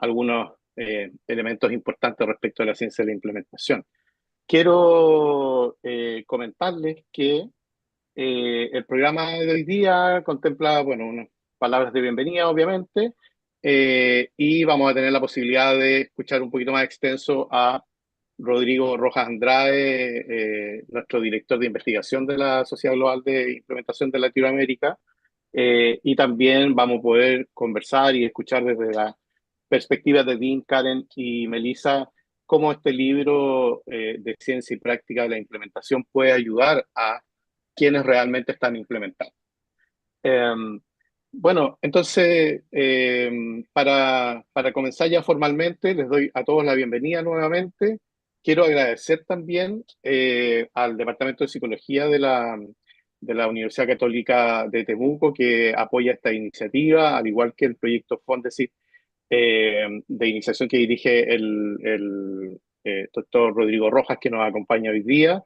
algunos elementos importantes respecto a la ciencia de la implementación. Quiero comentarles que el programa de hoy día contempla, bueno, unas palabras de bienvenida, obviamente, y vamos a tener la posibilidad de escuchar un poquito más extenso a Rodrigo Rojas Andrade, nuestro director de investigación de la Sociedad Global de Implementación de Latinoamérica, y también vamos a poder conversar y escuchar desde la perspectiva de Dean, Karen y Melissa cómo este libro de Ciencia y Práctica de la Implementación puede ayudar a quienes realmente están implementando. Bueno, entonces, para comenzar ya formalmente, les doy a todos la bienvenida nuevamente. Quiero agradecer también al Departamento de Psicología de la Universidad Católica de Temuco, que apoya esta iniciativa, al igual que el proyecto Fondesit de iniciación que dirige el doctor Rodrigo Rojas, que nos acompaña hoy día,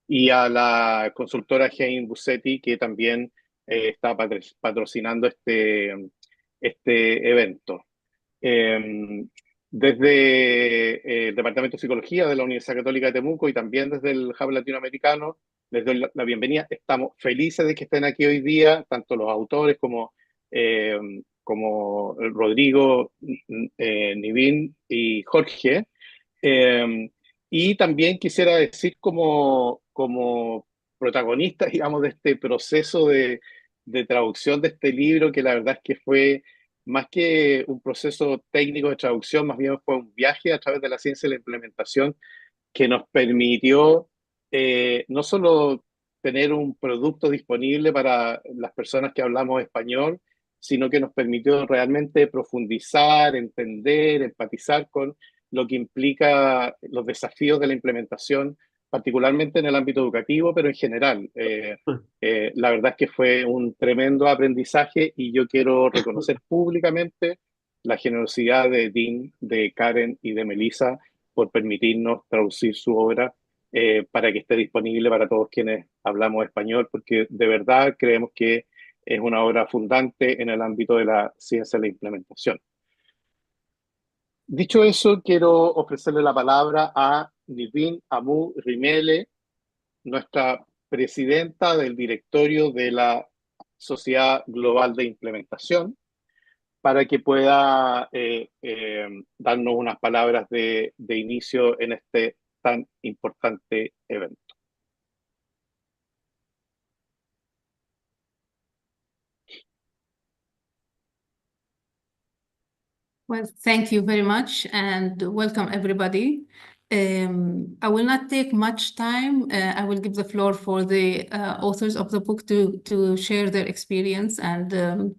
y a la consultora Hein Bussetti, que también está patrocinando este evento. Desde el Departamento de Psicología de la Universidad Católica de Temuco y también desde el Hub Latinoamericano, les doy la bienvenida. Estamos felices de que estén aquí hoy día, tanto los autores como Rodrigo, Nivin y Jorge. Y también quisiera decir como protagonista, digamos, de este proceso de traducción de este libro, que la verdad es que fue más que un proceso técnico de traducción, más bien fue un viaje a través de la ciencia y la implementación que nos permitió no solo tener un producto disponible para las personas que hablamos español, sino que nos permitió realmente profundizar, entender, empatizar con lo que implica los desafíos de la implementación, particularmente en el ámbito educativo, pero en general. La verdad es que fue un tremendo aprendizaje y yo quiero reconocer públicamente la generosidad de Dean, de Karen y de Melissa por permitirnos traducir su obra para que esté disponible para todos quienes hablamos español, porque de verdad creemos que es una obra fundante en el ámbito de la ciencia de la implementación. Dicho eso, quiero ofrecerle la palabra a Nivin Amu Rimele, nuestra presidenta del directorio de la Sociedad Global de Implementación, para que pueda darnos unas palabras de inicio en este tan importante evento. Well, thank you very much and welcome everybody. I will not take much time. I will give the floor for the authors of the book to share their experience and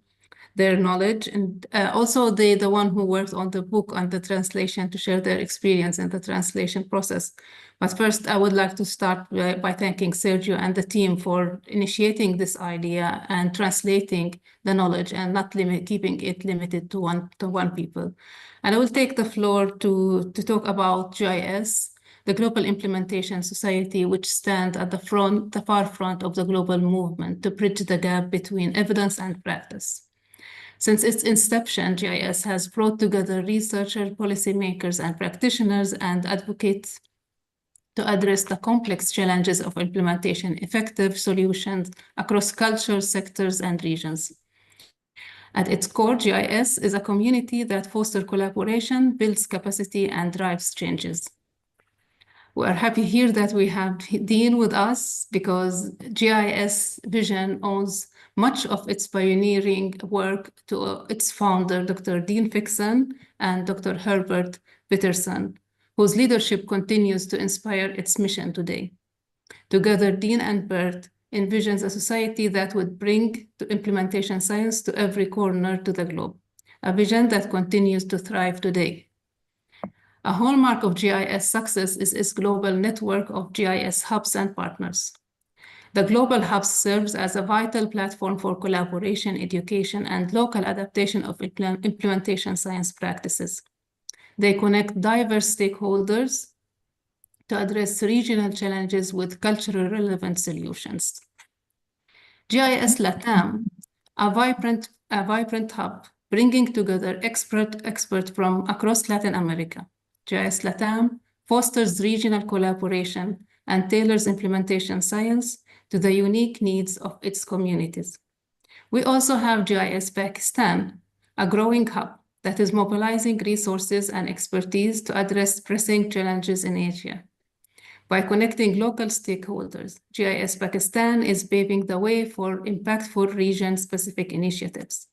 their knowledge, and also the one who worked on the book on the translation to share their experience in the translation process. But first, I would like to start by thanking Sergio and the team for initiating this idea and translating the knowledge and not keeping it limited to one people. And I will take the floor to talk about GIS, the Global Implementation Society, which stands at the far front of the global movement to bridge the gap between evidence and practice. Since its inception, GIS has brought together researchers, policymakers, and practitioners and advocates to address the complex challenges of implementation effective solutions across cultures, sectors, and regions. At its core, GIS is a community that fosters collaboration, builds capacity, and drives changes. We are happy here that we have Dean with us because GIS Vision owns much of its pioneering work to its founder, Dr. Dean Fixon and Dr. Herbert Peterson, whose leadership continues to inspire its mission today. Together, Dean and Bert envisions a society that would bring implementation science to every corner to the globe, a vision that continues to thrive today. A hallmark of GIS success is its global network of GIS hubs and partners. The global hubs serves as a vital platform for collaboration, education, and local adaptation of implementation science practices. They connect diverse stakeholders to address regional challenges with culturally relevant solutions. GIS LATAM, a vibrant hub, bringing together experts from across Latin America. GIS LATAM fosters regional collaboration and tailors implementation science to the unique needs of its communities. We also have GIS Pakistan, a growing hub that is mobilizing resources and expertise to address pressing challenges in Asia. By connecting local stakeholders, GIS Pakistan is paving the way for impactful region-specific initiatives.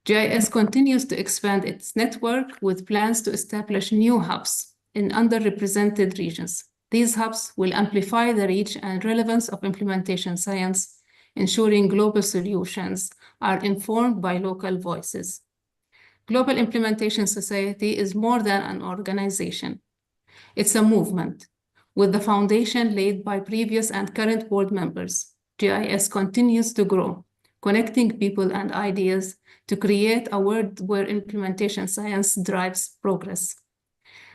GIS continues to expand its network with plans to establish new hubs in underrepresented regions. These hubs will amplify the reach and relevance of implementation science, ensuring global solutions are informed by local voices. Global Implementation Society is more than an organization. It's a movement. With the foundation laid by previous and current board members, GIS continues to grow, connecting people and ideas to create a world where implementation science drives progress.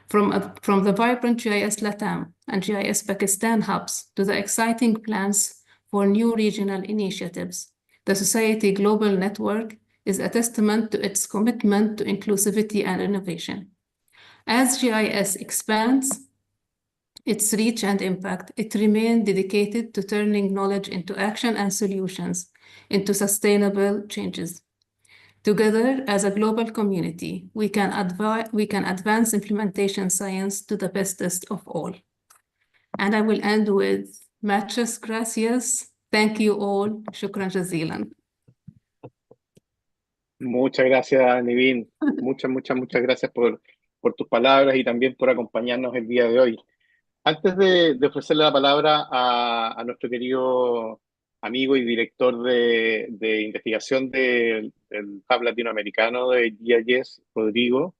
From the vibrant GIS LATAM and GIS Pakistan hubs to the exciting plans for new regional initiatives, the Society Global Network is a testament to its commitment to inclusivity and innovation. As GIS expands its reach and impact, it remains dedicated to turning knowledge into action and solutions into sustainable changes. Together, as a global community, we can advance implementation science to the bestest of all. And I will end with muchas gracias. Thank you all. Shukran jazilan. Muchas gracias, Nivin. Muchas gracias por tus palabras y también por acompañarnos el día de hoy. Antes de ofrecerle la palabra a nuestro querido amigo y director de investigación del Hub Latinoamericano de GIS, Rodrigo,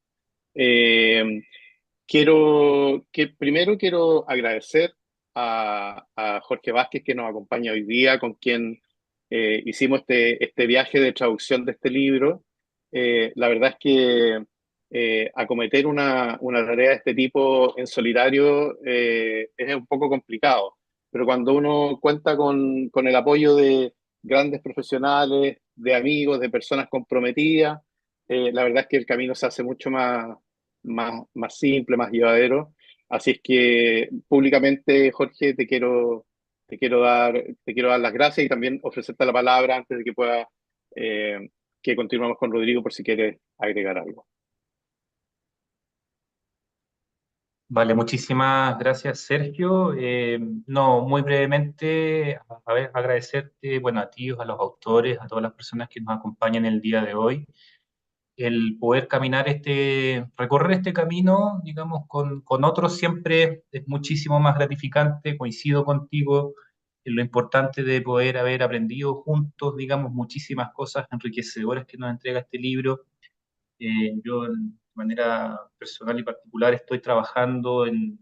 primero quiero agradecer a Jorge Vázquez, que nos acompaña hoy día, con quien hicimos este viaje de traducción de este libro. La verdad es que acometer una tarea de este tipo en solitario es un poco complicado, pero cuando uno cuenta con el apoyo de grandes profesionales, de amigos, de personas comprometidas, la verdad es que el camino se hace mucho más simple, más llevadero. Así es que públicamente, Jorge, te quiero dar las gracias y también ofrecerte la palabra antes de que continuemos con Rodrigo por si quieres agregar algo. Vale, muchísimas gracias, Sergio. No, muy brevemente, agradecerte, bueno, a ti, a los autores, a todas las personas que nos acompañan el día de hoy, el poder recorrer este camino, digamos, con otros siempre es muchísimo más gratificante. Coincido contigo en lo importante de poder haber aprendido juntos, digamos, muchísimas cosas enriquecedoras que nos entrega este libro. Yo, de manera personal y particular, estoy trabajando en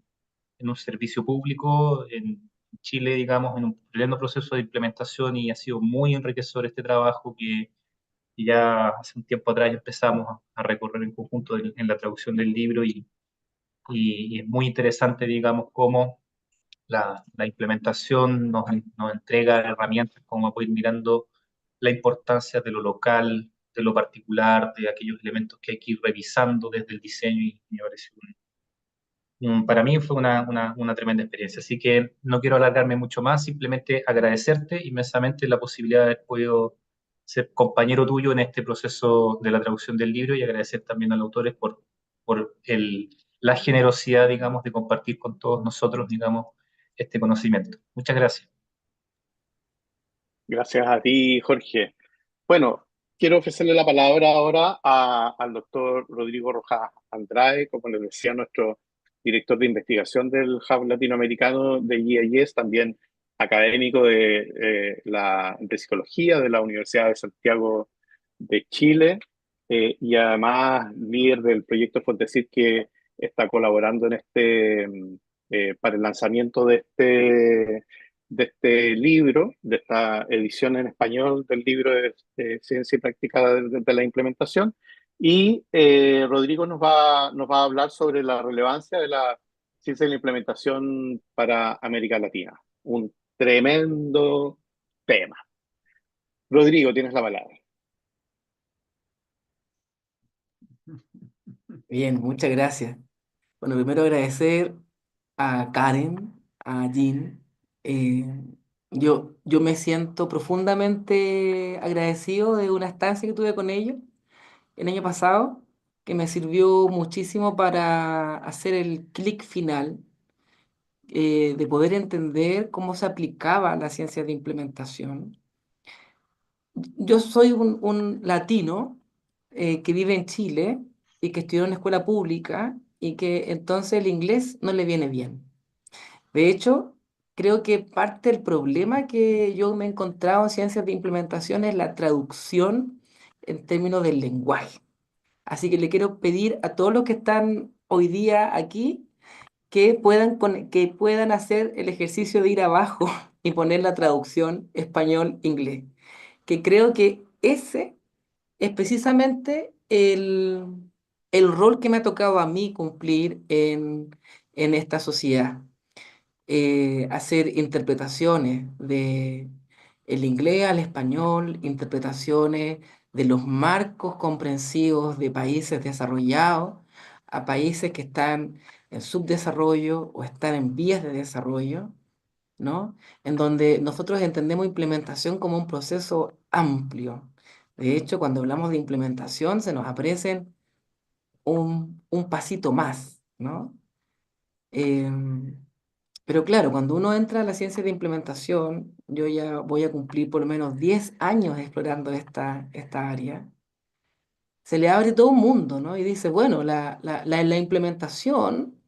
un servicio público en Chile, digamos, en un pleno proceso de implementación, y ha sido muy enriquecedor este trabajo que ya hace un tiempo atrás empezamos a recorrer en conjunto en la traducción del libro, y es muy interesante, digamos, cómo la implementación nos entrega herramientas como para ir mirando la importancia de lo local, de lo particular, de aquellos elementos que hay que ir revisando desde el diseño, y me pareció para mí fue una tremenda experiencia. Así que no quiero alargarme mucho más, simplemente agradecerte inmensamente la posibilidad de haber podido ser compañero tuyo en este proceso de la traducción del libro, y agradecer también a los autores por la generosidad, digamos, de compartir con todos nosotros, digamos, este conocimiento. Muchas gracias. Gracias a ti, Jorge. Bueno, quiero ofrecerle la palabra ahora al doctor Rodrigo Rojas Andrade, como les decía, nuestro director de investigación del Hub Latinoamericano de GIS, también académico de psicología de la Universidad de Santiago de Chile, y además líder del proyecto Fontecid, que está colaborando para el lanzamiento de este libro, de esta edición en español del libro de Ciencia y Práctica de la Implementación. Y Rodrigo nos va a hablar sobre la relevancia de la ciencia de la implementación para América Latina. Un tremendo tema. Rodrigo, tienes la palabra. Bien, muchas gracias. Bueno, primero agradecer a Karen, a Jean. Eh, yo me siento profundamente agradecido de una estancia que tuve con ellos el año pasado, que me sirvió muchísimo para hacer el clic final, de poder entender cómo se aplicaba la ciencia de implementación. Yo soy un latino que vive en Chile y que estudió en una escuela pública y que entonces el inglés no le viene bien. De hecho, creo que parte del problema que yo me he encontrado en ciencias de implementación es la traducción en términos del lenguaje. Así que le quiero pedir a todos los que están hoy día aquí que que puedan hacer el ejercicio de ir abajo y poner la traducción español-inglés, que creo que ese es precisamente el rol que me ha tocado a mí cumplir en esta sociedad. Hacer interpretaciones de el inglés al español, interpretaciones de los marcos comprensivos de países desarrollados a países que están en subdesarrollo o están en vías de desarrollo, ¿no? En donde nosotros entendemos implementación como un proceso amplio. De hecho, cuando hablamos de implementación, se nos aparecen un pasito más, ¿no? Em, pero claro, cuando uno entra a la ciencia de implementación, yo ya voy a cumplir por lo menos 10 años explorando esta área, se le abre todo un mundo, ¿no? Y dice, bueno, la implementación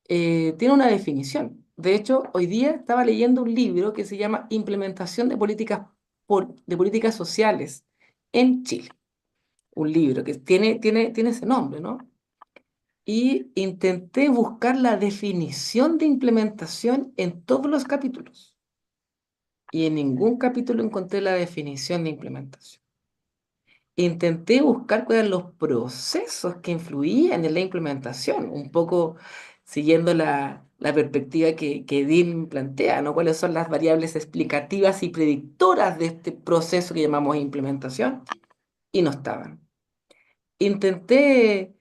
tiene una definición. De hecho, hoy día estaba leyendo un libro que se llama Implementación de de políticas sociales en Chile. Un libro que tiene ese nombre, ¿no? Y intenté buscar la definición de implementación en todos los capítulos. Y en ningún capítulo encontré la definición de implementación. Intenté buscar cuáles eran los procesos que influían en la implementación, un poco siguiendo la perspectiva que Dean plantea, ¿no? Cuáles son las variables explicativas y predictoras de este proceso que llamamos implementación, y no estaban. Intenté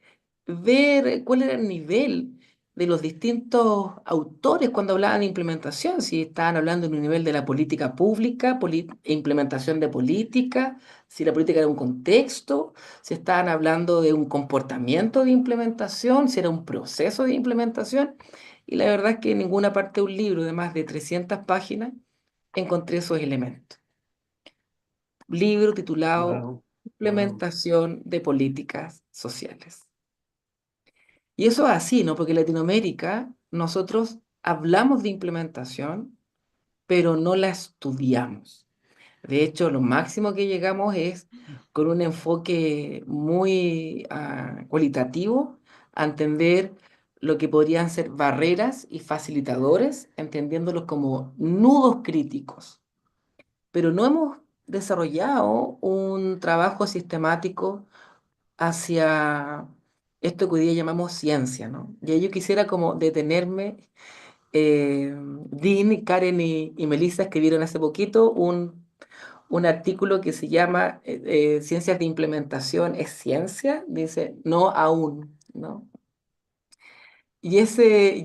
ver cuál era el nivel de los distintos autores cuando hablaban de implementación, si estaban hablando en un nivel de la política pública, implementación de política, si la política era un contexto, si estaban hablando de un comportamiento de implementación, si era un proceso de implementación. Y la verdad es que en ninguna parte de un libro de más de 300 páginas encontré esos elementos. Libro titulado Wow, wow. Implementación de políticas sociales. Y eso es así, ¿no? Porque en Latinoamérica nosotros hablamos de implementación, pero no la estudiamos. De hecho, lo máximo que llegamos es con un enfoque muy cualitativo a entender lo que podrían ser barreras y facilitadores, entendiéndolos como nudos críticos. Pero no hemos desarrollado un trabajo sistemático hacia esto que hoy día llamamos ciencia, ¿no? Y ahí yo quisiera como detenerme. Dean, Karen y Melissa escribieron hace poquito un artículo que se llama Ciencias de Implementación es ciencia, dice, no aún, ¿no? Y ese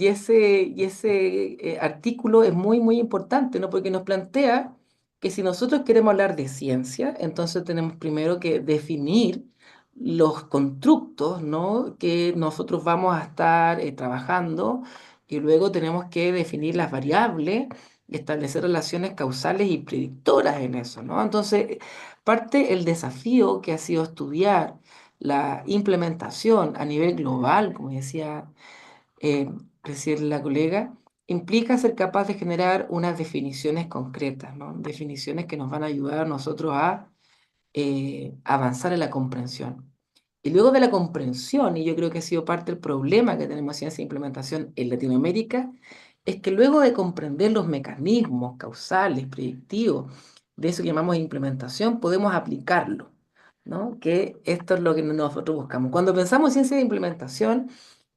artículo es muy, muy importante, ¿no? Porque nos plantea que si nosotros queremos hablar de ciencia, entonces tenemos primero que definir los constructos, ¿no? Que nosotros vamos a estar trabajando y luego tenemos que definir las variables y establecer relaciones causales y predictoras en eso, ¿no? Entonces, parte el desafío que ha sido estudiar la implementación a nivel global, como decía eh, recién la colega, implica ser capaz de generar unas definiciones concretas, ¿no? Definiciones que nos van a ayudar a nosotros a avanzar en la comprensión. Y luego de la comprensión, y yo creo que ha sido parte del problema que tenemos en ciencia de implementación en Latinoamérica, es que luego de comprender los mecanismos causales, predictivos, de eso que llamamos implementación, podemos aplicarlo, ¿no? Que esto es lo que nosotros buscamos. Cuando pensamos en ciencia de implementación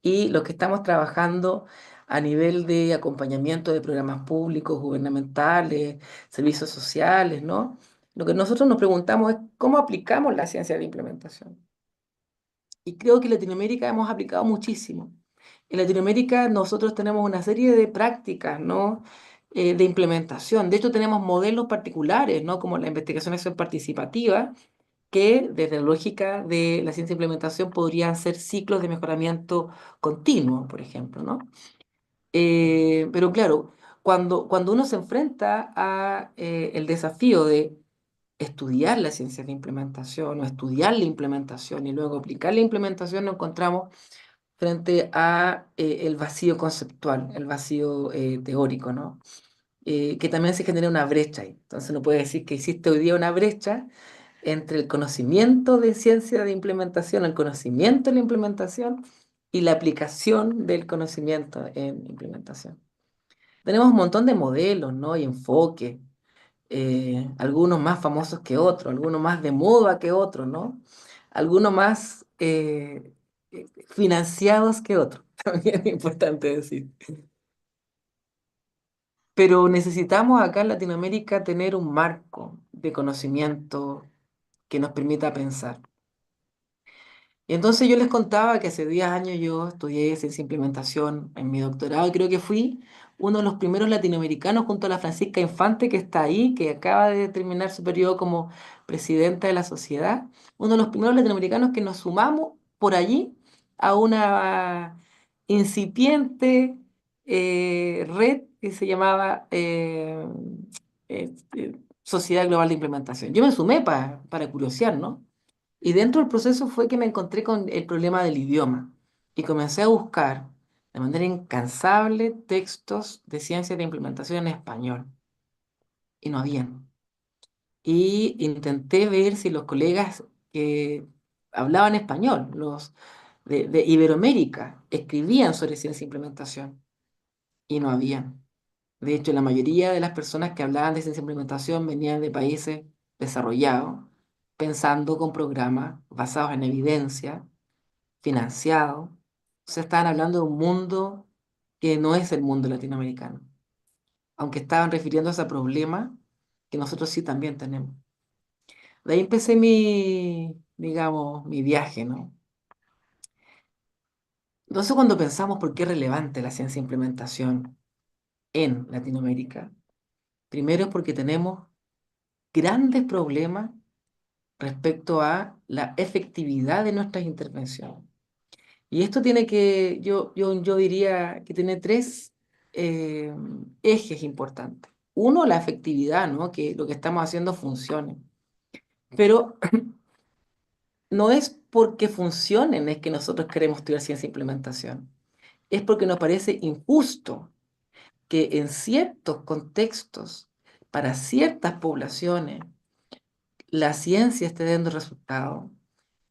y los que estamos trabajando a nivel de acompañamiento de programas públicos, gubernamentales, servicios sociales, ¿no? Lo que nosotros nos preguntamos es cómo aplicamos la ciencia de implementación. y creo que en Latinoamérica hemos aplicado muchísimo. En Latinoamérica nosotros tenemos una serie de prácticas, ¿no? De implementación. De hecho, tenemos modelos particulares, ¿no? Como la investigación acción participativa, que desde la lógica de la ciencia de implementación podrían ser ciclos de mejoramiento continuo, por ejemplo, ¿no? Pero claro, cuando uno se enfrenta a el desafío de estudiar la ciencia de implementación o estudiar la implementación y luego aplicar la implementación, nos encontramos frente a el vacío conceptual, el vacío teórico, ¿no? Que también se genera una brecha ahí. Entonces no puede decir que existe hoy día una brecha entre el conocimiento de ciencia de implementación, el conocimiento de la implementación y la aplicación del conocimiento en implementación. Tenemos un montón de modelos, ¿no? Y enfoques, algunos más famosos que otros, algunos más de moda que otros, ¿no? Algunos más financiados que otros, también es importante decir. Pero necesitamos acá en Latinoamérica tener un marco de conocimiento que nos permita pensar. Y entonces yo les contaba que hace 10 años yo estudié ciencia e implementación en mi doctorado y creo que fui uno de los primeros latinoamericanos junto a la Francisca Infante que está ahí, que acaba de terminar su periodo como presidenta de la sociedad, uno de los primeros latinoamericanos que nos sumamos por allí a una incipiente red que se llamaba Sociedad Global de Implementación. Yo me sumé para curiosear, ¿no? Y dentro del proceso fue que me encontré con el problema del idioma y comencé a buscar de manera incansable textos de ciencia de implementación en español y no habían. Y intenté ver si los colegas que hablaban español, los de Iberoamérica, escribían sobre ciencia de implementación y no habían. De hecho, la mayoría de las personas que hablaban de ciencia de implementación venían de países desarrollados, pensando con programas basados en evidencia financiado. O sea, estaban hablando de un mundo que no es el mundo latinoamericano, aunque estaban refiriéndose a problemas que nosotros sí también tenemos. De ahí empecé digamos, mi viaje, ¿no? Entonces, cuando pensamos por qué es relevante la ciencia de implementación en Latinoamérica, primero es porque tenemos grandes problemas respecto a la efectividad de nuestras intervenciones. Y esto tiene que, yo diría que tiene tres eh, ejes importantes. Uno, la efectividad, ¿no? Que lo que estamos haciendo funcione. Pero no es porque funcionen es que nosotros queremos estudiar ciencia e implementación. Es porque nos parece injusto que en ciertos contextos, para ciertas poblaciones, la ciencia esté dando resultados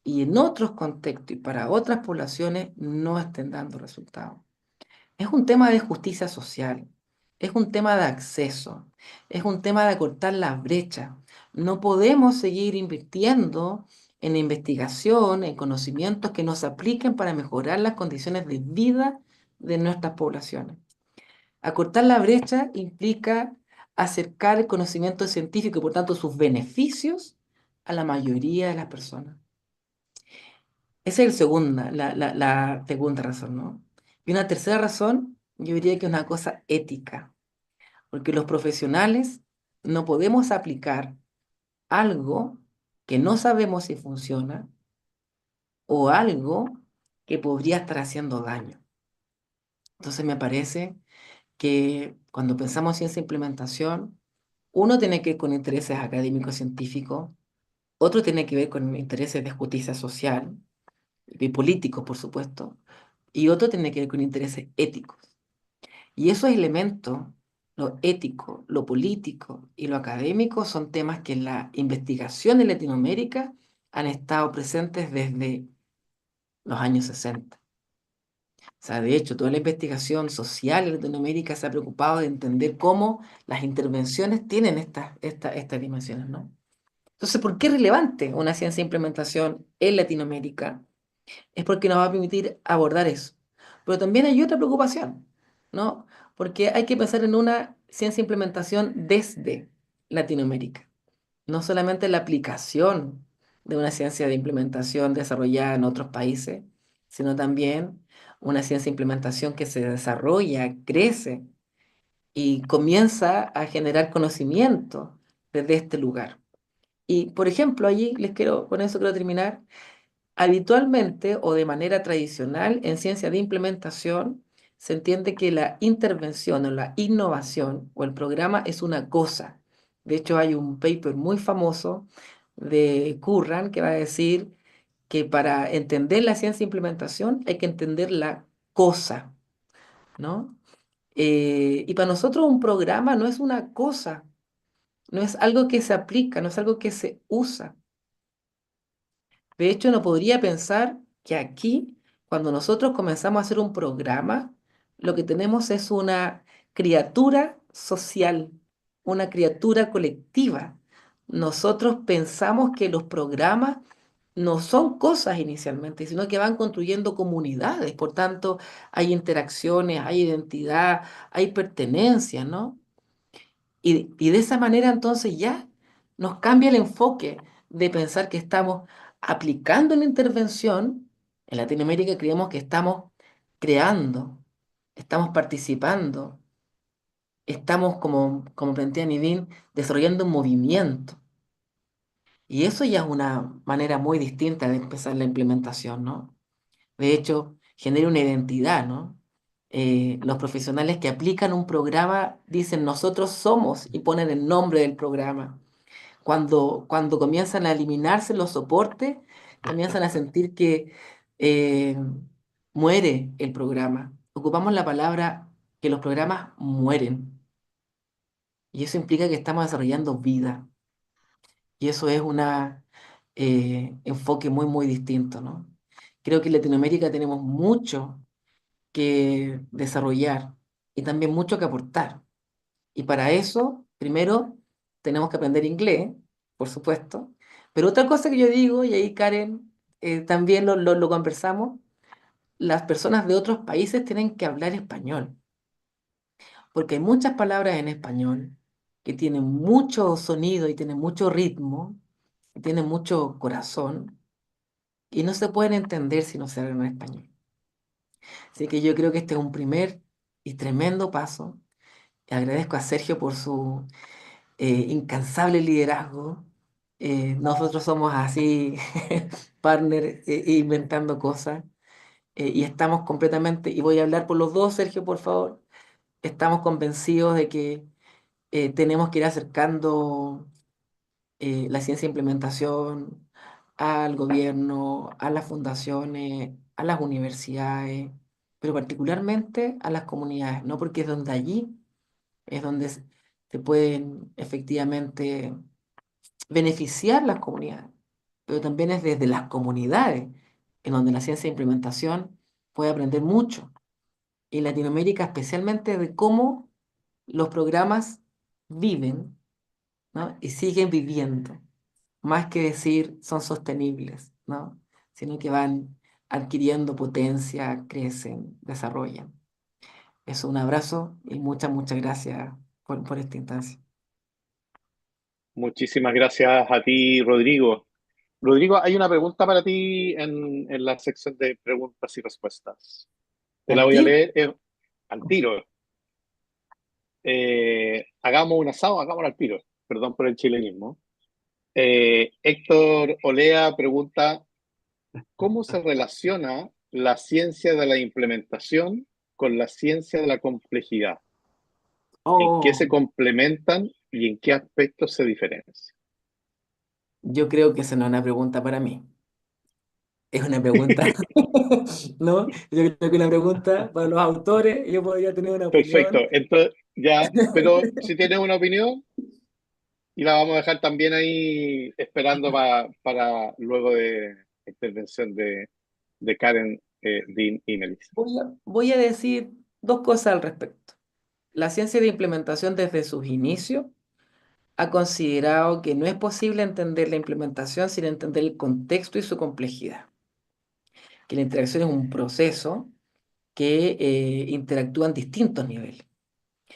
y en otros contextos y para otras poblaciones no estén dando resultados. Es un tema de justicia social, es un tema de acceso, es un tema de acortar las brechas. No podemos seguir invirtiendo en investigación, en conocimientos que nos apliquen para mejorar las condiciones de vida de nuestras poblaciones. Acortar la brecha implica acercar el conocimiento científico y por tanto sus beneficios a la mayoría de las personas. Esa es la segunda razón, ¿no? Y una tercera razón, yo diría que es una cosa ética, porque los profesionales no podemos aplicar algo que no sabemos si funciona o algo que podría estar haciendo daño. Entonces me parece que cuando pensamos en ciencia e implementación, uno tiene que ver con intereses académicos científicos, otro tiene que ver con intereses de justicia social y políticos, por supuesto, y otro tiene que ver con intereses éticos. Y esos elementos, lo ético, lo político y lo académico, son temas que en la investigación en Latinoamérica han estado presentes desde los años 60. O sea, de hecho, toda la investigación social en Latinoamérica se ha preocupado de entender cómo las intervenciones tienen estas dimensiones, ¿no? Entonces, ¿por qué es relevante una ciencia de implementación en Latinoamérica? Es porque nos va a permitir abordar eso. Pero también hay otra preocupación, ¿no? Porque hay que pensar en una ciencia de implementación desde Latinoamérica, no solamente la aplicación de una ciencia de implementación desarrollada en otros países, sino también una ciencia de implementación que se desarrolla, crece y comienza a generar conocimiento desde este lugar. Y, por ejemplo, allí con eso quiero terminar. Habitualmente o de manera tradicional en ciencia de implementación se entiende que la intervención o la innovación o el programa es una cosa. De hecho, hay un paper muy famoso de Curran que va a decir que para entender la ciencia de implementación hay que entender la cosa, ¿no? Y para nosotros un programa no es una cosa, no es algo que se aplica, no es algo que se usa. De hecho, no podría pensar que aquí, cuando nosotros comenzamos a hacer un programa, lo que tenemos es una criatura social, una criatura colectiva. Nosotros pensamos que los programas no son cosas inicialmente, sino que van construyendo comunidades. Por tanto, hay interacciones, hay identidad, hay pertenencia, ¿no? Y de esa manera entonces ya nos cambia el enfoque de pensar que estamos aplicando una intervención. En Latinoamérica creemos que estamos creando, estamos participando, estamos, como plantea Nidín, desarrollando un movimiento. Y eso ya es una manera muy distinta de empezar la implementación, ¿no? De hecho, genera una identidad, ¿no? Los profesionales que aplican un programa dicen nosotros somos y ponen el nombre del programa. Cuando comienzan a eliminarse los soportes, comienzan a sentir que eh, muere el programa. Ocupamos la palabra que los programas mueren. Y eso implica que estamos desarrollando vida. Y eso es un enfoque muy, muy distinto, ¿no? Creo que en Latinoamérica tenemos mucho que desarrollar y también mucho que aportar. Y para eso, primero, tenemos que aprender inglés, por supuesto. Pero otra cosa que yo digo, y ahí Karen, también lo conversamos, las personas de otros países tienen que hablar español, porque hay muchas palabras en español que tienen mucho sonido y tienen mucho ritmo, y tienen mucho corazón, y no se pueden entender si no se hablan en español. Así que yo creo que este es un primer y tremendo paso. Agradezco a Sergio por su incansable liderazgo. Nosotros somos así, partner, inventando cosas, y estamos completamente, y voy a hablar por los dos, Sergio, por favor, estamos convencidos de que tenemos que ir acercando la ciencia de implementación al gobierno, a las fundaciones, a las universidades, pero particularmente a las comunidades, ¿no? Porque es donde allí es donde se pueden efectivamente beneficiar las comunidades, pero también es desde las comunidades en donde la ciencia de implementación puede aprender mucho. Y en Latinoamérica especialmente de cómo los programas viven, ¿no? Y siguen viviendo, más que decir son sostenibles, ¿no? Sino que van adquiriendo potencia, crecen, desarrollan. Eso, un abrazo y muchas, muchas gracias por esta instancia. Muchísimas gracias a ti, Rodrigo. Rodrigo, hay una pregunta para ti en la sección de preguntas y respuestas. Te la ¿Al voy a tiro? leer al tiro. Hagamos un asado, hagámoslo al tiro. Perdón por el chilenismo. Héctor Olea pregunta, ¿cómo se relaciona la ciencia de la implementación con la ciencia de la complejidad? ¿En qué Oh, se complementan y en qué aspectos se diferencian? yo creo que esa no es una pregunta para mí. Es una pregunta, ¿no? Yo creo que es una pregunta para los autores. Yo podría tener una Perfecto. opinión. Entonces, ya, pero si tienes una opinión, y la vamos a dejar también ahí esperando para luego de la intervención de Karen, Dean y Melissa. Voy a decir dos cosas al respecto. La ciencia de implementación desde sus inicios ha considerado que no es posible entender la implementación sin entender el contexto y su complejidad. Que la interacción es un proceso que interactúa en distintos niveles.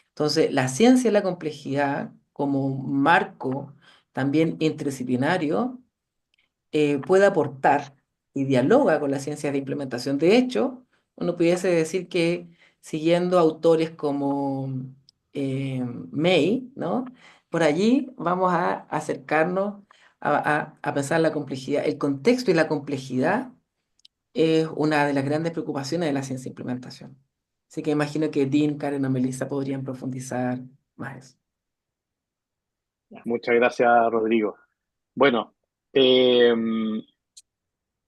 Entonces, la ciencia de la complejidad como marco también interdisciplinario puede aportar y dialoga con las ciencias de implementación. De hecho, uno pudiese decir que siguiendo autores como May, ¿no? Por allí vamos a acercarnos a pensar la complejidad. El contexto y la complejidad es una de las grandes preocupaciones de la ciencia de implementación. Así que imagino que Dean, Karen o Melissa podrían profundizar más eso. Muchas gracias, Rodrigo. Bueno, eh,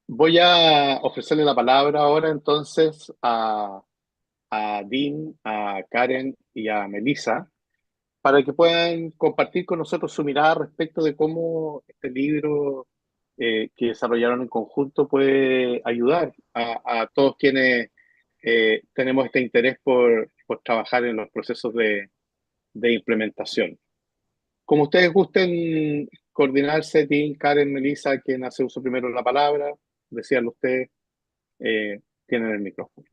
voy a ofrecerle la palabra ahora entonces a Dean, a Karen y a Melissa para que puedan compartir con nosotros su mirada respecto de cómo este libro que desarrollaron en conjunto puede ayudar a todos quienes tenemos este interés por trabajar en los procesos de implementación. Como ustedes gusten coordinarse, Dean, Karen, Melissa, quien hace uso primero de la palabra, decíanlo ustedes, tienen el micrófono.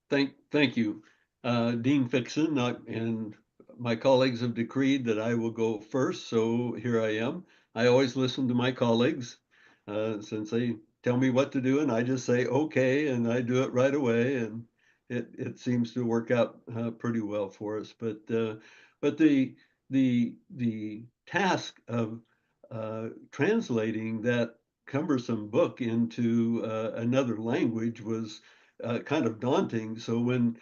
Thank you. Dean Fixon and my colleagues have decreed that I will go first, so here I am. I always listen to my colleagues since they tell me what to do, and I just say, okay, and I do it right away, and it seems to work out pretty well for us. But the task of translating that cumbersome book into another language was kind of daunting. So when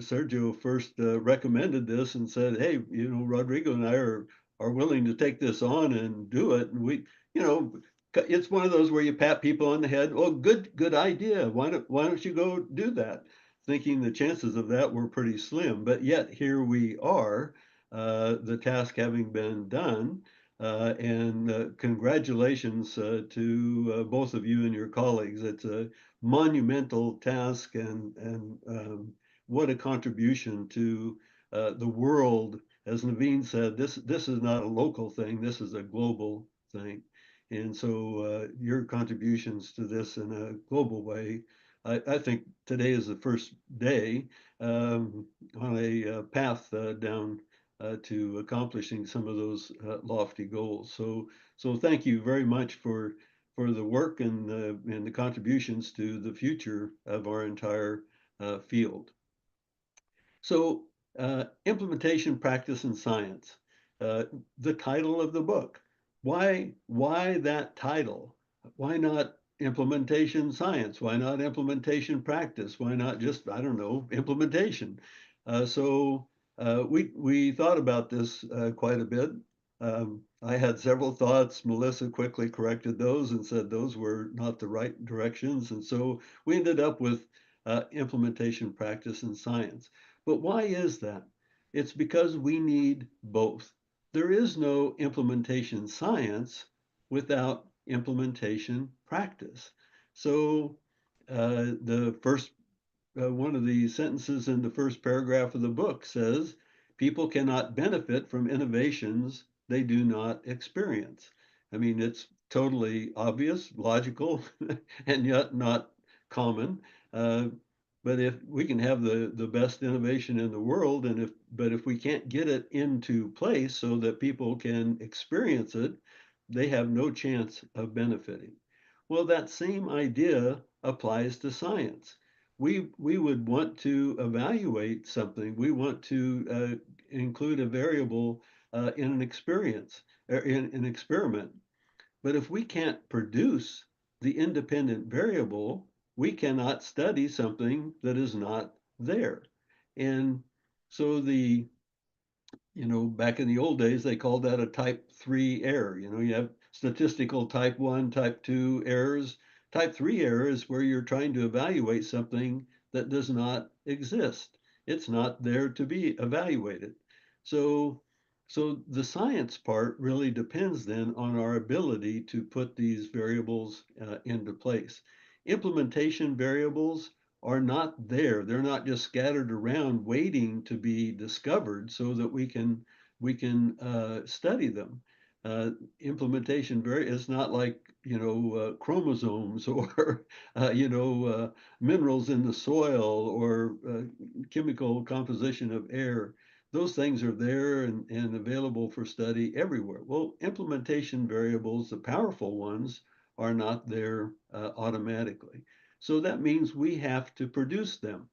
Sergio first recommended this and said, "Hey, you know, Rodrigo and I are willing to take this on and do it," and we, you know, it's one of those where you pat people on the head. Oh, good idea. Why don't you go do that? Thinking the chances of that were pretty slim, but yet here we are, the task having been done. And congratulations to both of you and your colleagues. It's a monumental task, and what a contribution to the world. As Naveen said, this is not a local thing. This is a global thing. And so your contributions to this in a global way, I think today is the first day on a path down to accomplishing some of those lofty goals. So thank you very much for the work and the contributions to the future of our entire field. So implementation, practice, and science. The title of the book. Why that title? Why not implementation science? Why not implementation practice? Why not just, I don't know, implementation? So we thought about this quite a bit. I had several thoughts. Melissa quickly corrected those and said those were not the right directions. And so we ended up with implementation, practice, and science. But why is that? It's because we need both. There is no implementation science without implementation practice. So the first one of the sentences in the first paragraph of the book says, people cannot benefit from innovations they do not experience. I mean, it's totally obvious, logical, and yet not common. But if we can have the best innovation in the world, but if we can't get it into place so that people can experience it, they have no chance of benefiting. Well, that same idea applies to science. We would want to evaluate something. We want to include a variable in an experience, or in an experiment. But if we can't produce the independent variable, we cannot study something that is not there. And so back in the old days, they called that a type 3 error. You have statistical type 1, type 2 errors. Type 3 error is where you're trying to evaluate something that does not exist. It's not there to be evaluated. So the science part really depends then on our ability to put these variables into place. Implementation variables are not there. They're not just scattered around waiting to be discovered so that we can study them. Implementation is not like chromosomes or minerals in the soil or chemical composition of air. those things are there and available for study everywhere. Well, implementation variables, the powerful ones, are not there automatically. So that means we have to produce them.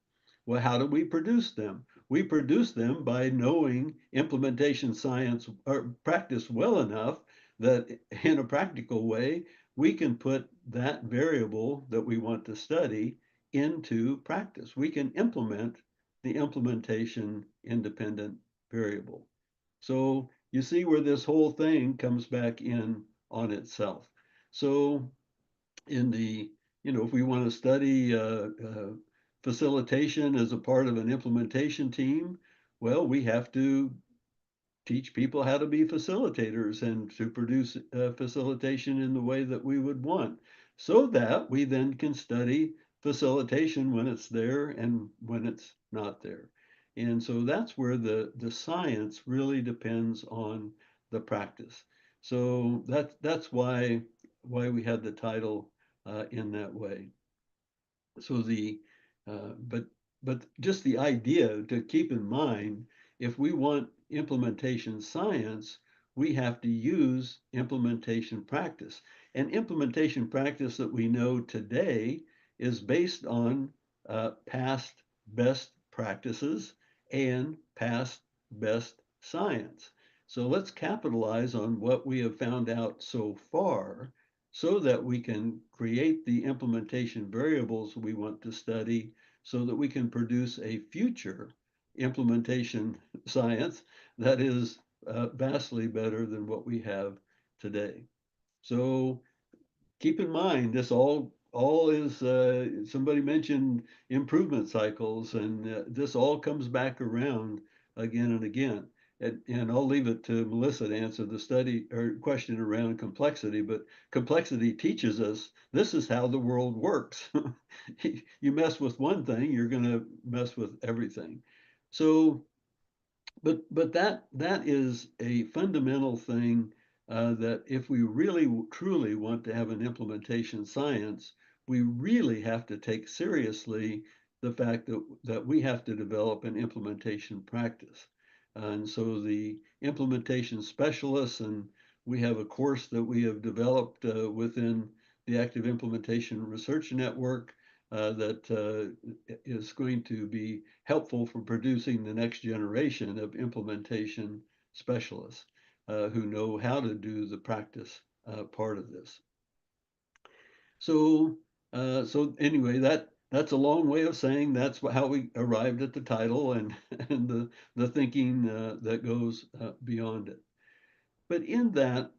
Well, how do we produce them? We produce them by knowing implementation science or practice well enough that in a practical way, we can put that variable that we want to study into practice. We can implement the implementation independent variable. So you see where this whole thing comes back in on itself. So in the, if we want to study facilitation as a part of an implementation team, well, we have to teach people how to be facilitators and to produce facilitation in the way that we would want, so that we then can study facilitation when it's there and when it's not there. And so that's where the science really depends on the practice. So that's why we had the title in that way. So but just the idea to keep in mind, if we want implementation science, we have to use implementation practice. And implementation practice that we know today is based on past best practices and past best science. So let's capitalize on what we have found out so far, so that we can create the implementation variables we want to study, so that we can produce a future implementation science that is vastly better than what we have today. So keep in mind, this all is, somebody mentioned improvement cycles, and this all comes back around again and again. And I'll leave it to Melissa to answer the study or question around complexity, but complexity teaches us this is how the world works. You mess with one thing, you're going to mess with everything. So, but that is a fundamental thing, that if we really truly want to have an implementation science, we really have to take seriously the fact that we have to develop an implementation practice. And so the implementation specialists, and we have a course that we have developed within the Active Implementation Research Network that is going to be helpful for producing the next generation of implementation specialists who know how to do the practice part of this. So, so anyway, that's a long way of saying that's how we arrived at the title and the thinking that goes beyond it. But in that,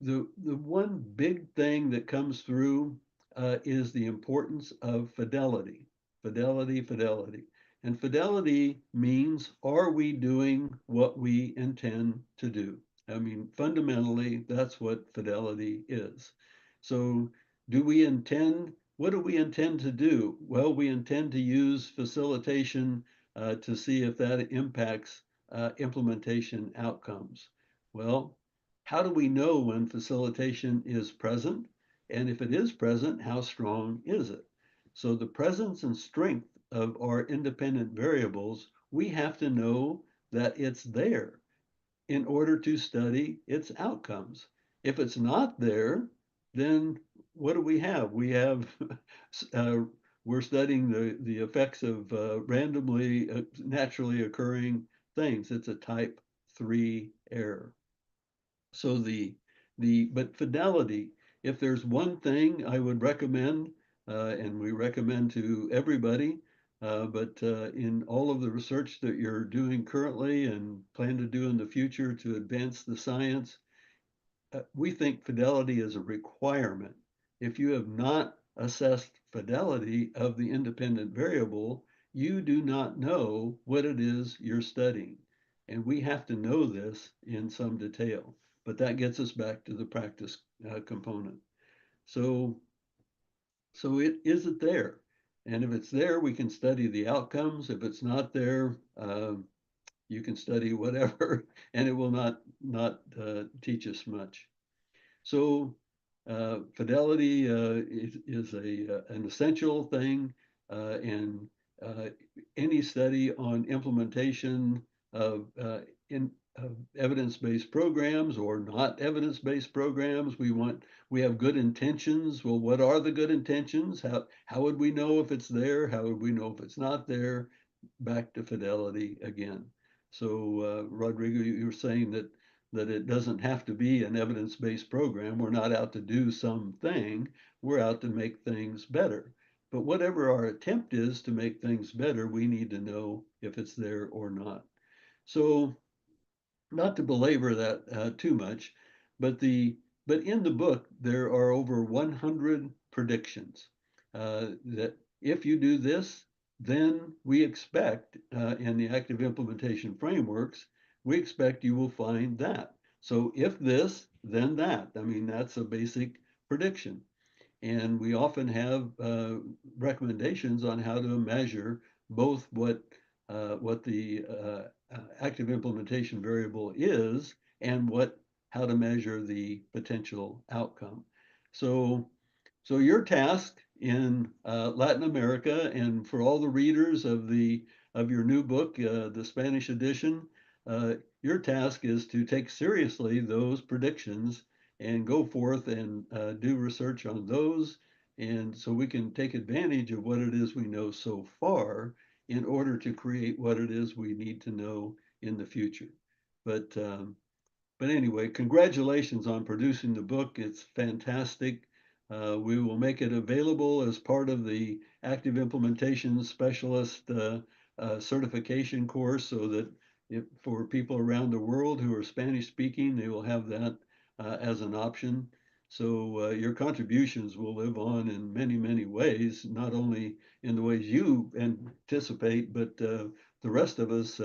the one big thing that comes through is the importance of fidelity. Fidelity. And fidelity means, are we doing what we intend to do? I mean, fundamentally, that's what fidelity is. So what do we intend to do? Well, we intend to use facilitation to see if that impacts implementation outcomes. Well, how do we know when facilitation is present? And if it is present, how strong is it? So the presence and strength of our independent variables, we have to know that it's there in order to study its outcomes. If it's not there, then what do we have? We have, we're studying the effects of randomly, naturally occurring things. It's a type 3 error. So but fidelity, if there's one thing I would recommend, and we recommend to everybody, but in all of the research that you're doing currently and plan to do in the future to advance the science, we think fidelity is a requirement. If you have not assessed fidelity of the independent variable, you do not know what it is you're studying. And we have to know this in some detail. But that gets us back to the practice component. So is it there? And if it's there, we can study the outcomes. If it's not there, you can study whatever, and it will not teach us much. So fidelity is an essential thing, and any study on implementation evidence-based programs or not evidence-based programs. We have good intentions. Well, what are the good intentions? How would we know if it's there? How would we know if it's not there? Back to fidelity again. So Rodrigo, you were saying that it doesn't have to be an evidence-based program. We're not out to do something. We're out to make things better. But whatever our attempt is to make things better, we need to know if it's there or not. So not to belabor that too much, but in the book, there are over 100 predictions that if you do this, then we expect in the active implementation frameworks, we expect you will find that. So if this, then that. I mean, that's a basic prediction. And we often have recommendations on how to measure both what the active implementation variable is and how to measure the potential outcome. So your task in Latin America, and for all the readers of your new book, the Spanish edition, your task is to take seriously those predictions and go forth and do research on those, and so we can take advantage of what it is we know so far in order to create what it is we need to know in the future. But anyway, congratulations on producing the book. It's fantastic. We will make it available as part of the Active Implementation Specialist certification course, so that for people around the world who are Spanish speaking, they will have that as an option. So your contributions will live on in many, many ways, not only in the ways you anticipate, but the rest of us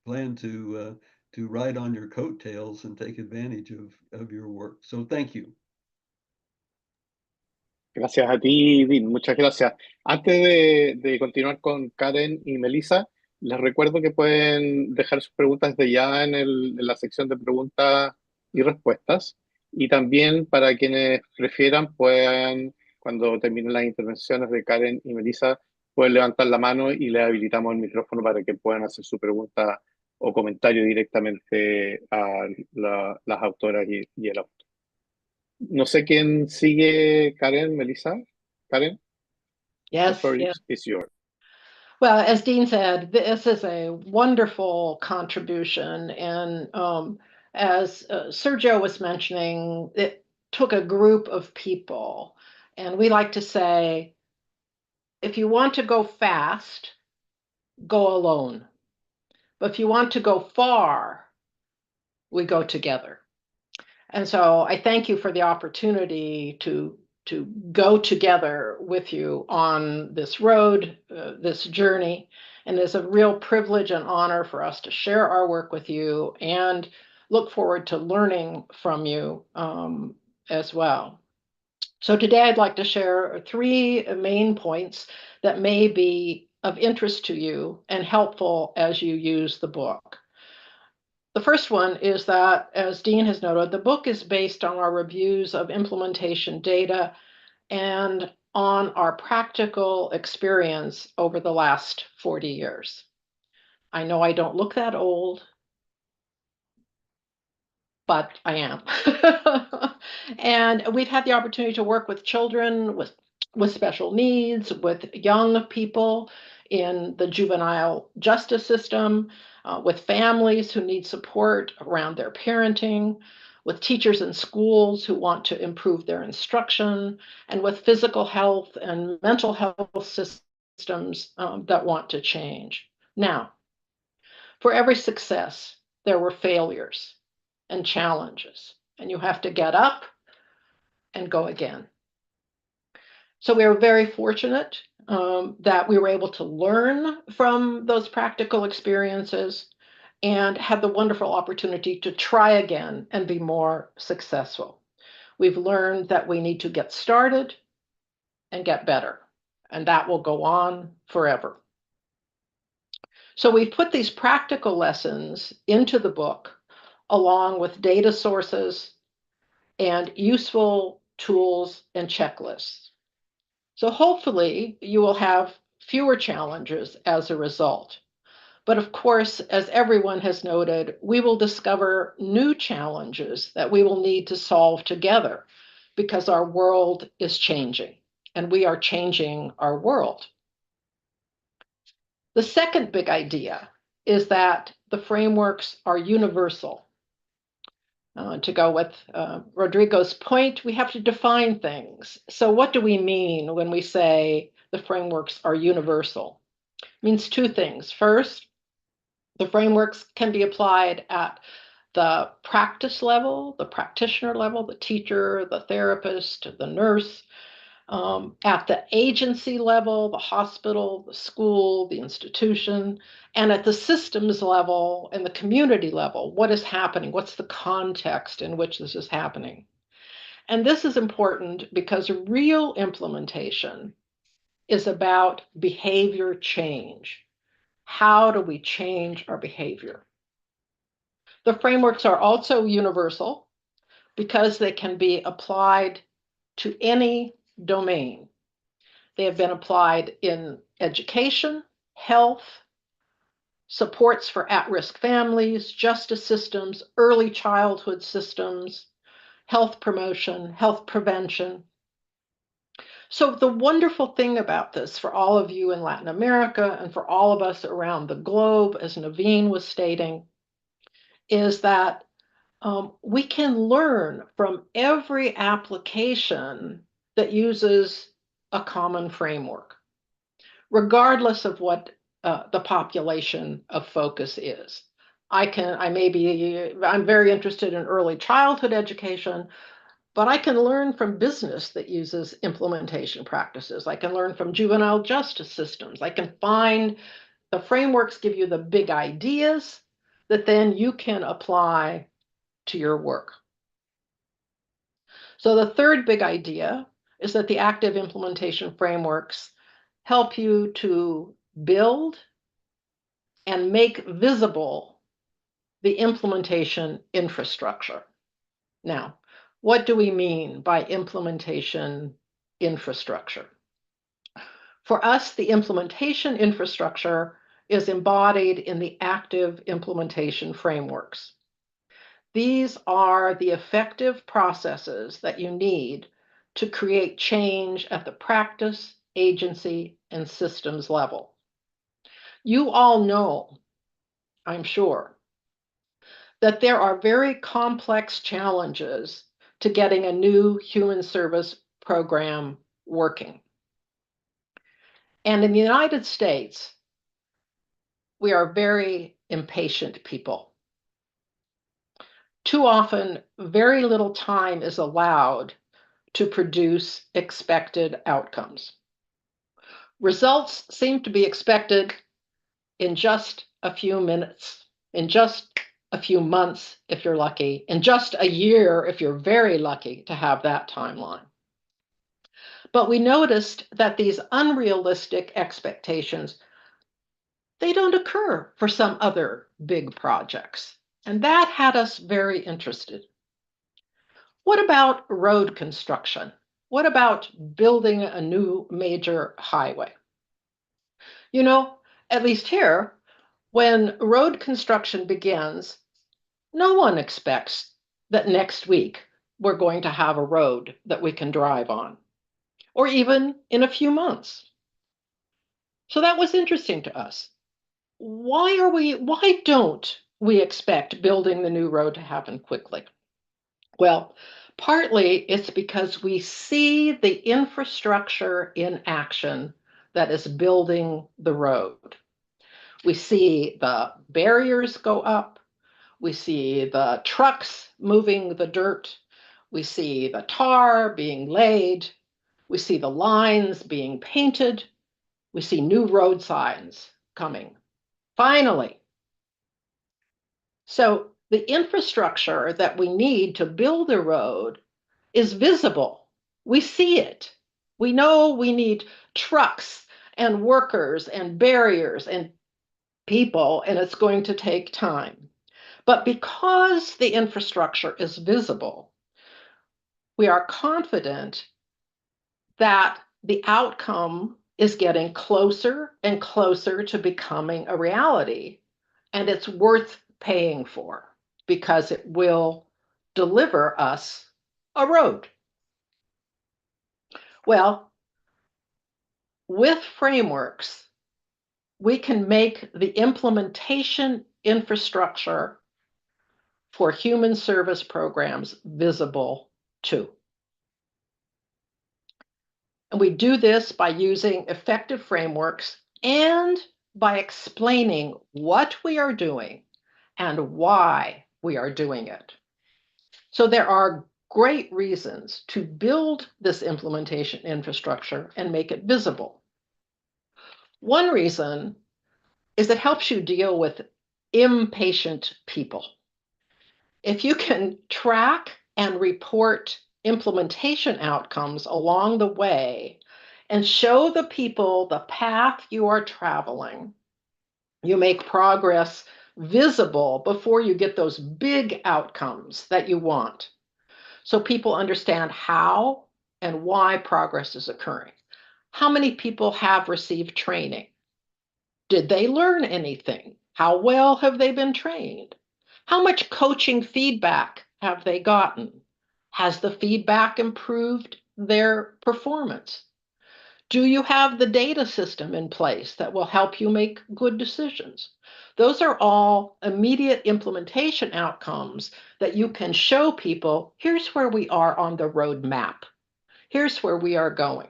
plan to ride on your coattails and take advantage of your work. So thank you. Gracias a ti, Dean. Muchas gracias. Antes de continuar con Karen y Melissa, les recuerdo que pueden dejar sus preguntas desde ya en la sección de preguntas y respuestas. Y también para quienes prefieran, puedan, cuando terminen las intervenciones de Karen y Melissa, pueden levantar la mano y le habilitamos el micrófono para que puedan hacer su pregunta o comentario directamente a las autoras y el autor. No sé quién sigue, Karen, Melissa. Karen? Yes, The floor yes. is yours. Well, as Dean said, this is a wonderful contribution. And as Sergio was mentioning, it took a group of people. And we like to say, if you want to go fast, go alone. But if you want to go far, we go together. And so I thank you for the opportunity to go together with you on this road, this journey. And it's a real privilege and honor for us to share our work with you and look forward to learning from you as well. So today I'd like to share 3 main points that may be of interest to you and helpful as you use the book. The first one is that, as Dean has noted, the book is based on our reviews of implementation data and on our practical experience over the last 40 years. I know I don't look that old, but I am. And we've had the opportunity to work with children with special needs, with young people in the juvenile justice system, with families who need support around their parenting, with teachers in schools who want to improve their instruction, and with physical health and mental health systems that want to change. Now, for every success, there were failures and challenges, and you have to get up and go again. So we are very fortunate that we were able to learn from those practical experiences and had the wonderful opportunity to try again and be more successful. We've learned that we need to get started and get better, and that will go on forever. So we've put these practical lessons into the book along with data sources and useful tools and checklists. So hopefully you will have fewer challenges as a result. But of course, as everyone has noted, we will discover new challenges that we will need to solve together because our world is changing and we are changing our world. The second big idea is that the frameworks are universal. To go with Rodrigo's point, we have to define things. So what do we mean when we say the frameworks are universal? It means two things. First, the frameworks can be applied at the practice level, the practitioner level, the teacher, the therapist, the nurse, at the agency level, the hospital, the school, the institution, and at the systems level and the community level. What is happening? What's the context in which this is happening? And this is important because real implementation is about behavior change. How do we change our behavior? The frameworks are also universal because they can be applied to any domain. They have been applied in education, health, supports for at-risk families, justice systems, early childhood systems, health promotion, health prevention. So the wonderful thing about this for all of you in Latin America and for all of us around the globe, as Naveen was stating, is that we can learn from every application that uses a common framework, regardless of what the population of focus is. I'm very interested in early childhood education, but I can learn from business that uses implementation practices. I can learn from juvenile justice systems. I can find the frameworks give you the big ideas that then you can apply to your work. So the third big idea is that the active implementation frameworks help you to build and make visible the implementation infrastructure. Now, what do we mean by implementation infrastructure? For us, the implementation infrastructure is embodied in the active implementation frameworks. These are the effective processes that you need to create change at the practice, agency, and systems level. You all know, I'm sure, that there are very complex challenges to getting a new human service program working. And in the United States, we are very impatient people. Too often, very little time is allowed to produce expected outcomes. Results seem to be expected in just a few minutes, in just a few months if you're lucky, in just a year if you're very lucky to have that timeline. But we noticed that these unrealistic expectations, they don't occur for some other big projects. And that had us very interested. What about road construction? What about building a new major highway? You know, at least here, when road construction begins, no one expects that next week we're going to have a road that we can drive on, or even in a few months. So that was interesting to us. Why don't we expect building the new road to happen quickly? Well, partly it's because we see the infrastructure in action that is building the road. We see the barriers go up. We see the trucks moving the dirt. We see the tar being laid. We see the lines being painted. We see new road signs coming. Finally. So the infrastructure that we need to build a road is visible. We see it. We know we need trucks and workers and barriers and people, and it's going to take time. But because the infrastructure is visible, we are confident that the outcome is getting closer and closer to becoming a reality and it's worth paying for because it will deliver us a road. Well, with frameworks, we can make the implementation infrastructure for human service programs visible too. And we do this by using effective frameworks and by explaining what we are doing and why we are doing it. So there are great reasons to build this implementation infrastructure and make it visible. One reason is it helps you deal with impatient people. If you can track and report implementation outcomes along the way and show the people the path you are traveling, you make progress visible before you get those big outcomes that you want. So people understand how and why progress is occurring. How many people have received training? Did they learn anything? How well have they been trained? How much coaching feedback have they gotten? Has the feedback improved their performance? Do you have the data system in place that will help you make good decisions? Those are all immediate implementation outcomes that you can show people, here's where we are on the roadmap. Here's where we are going.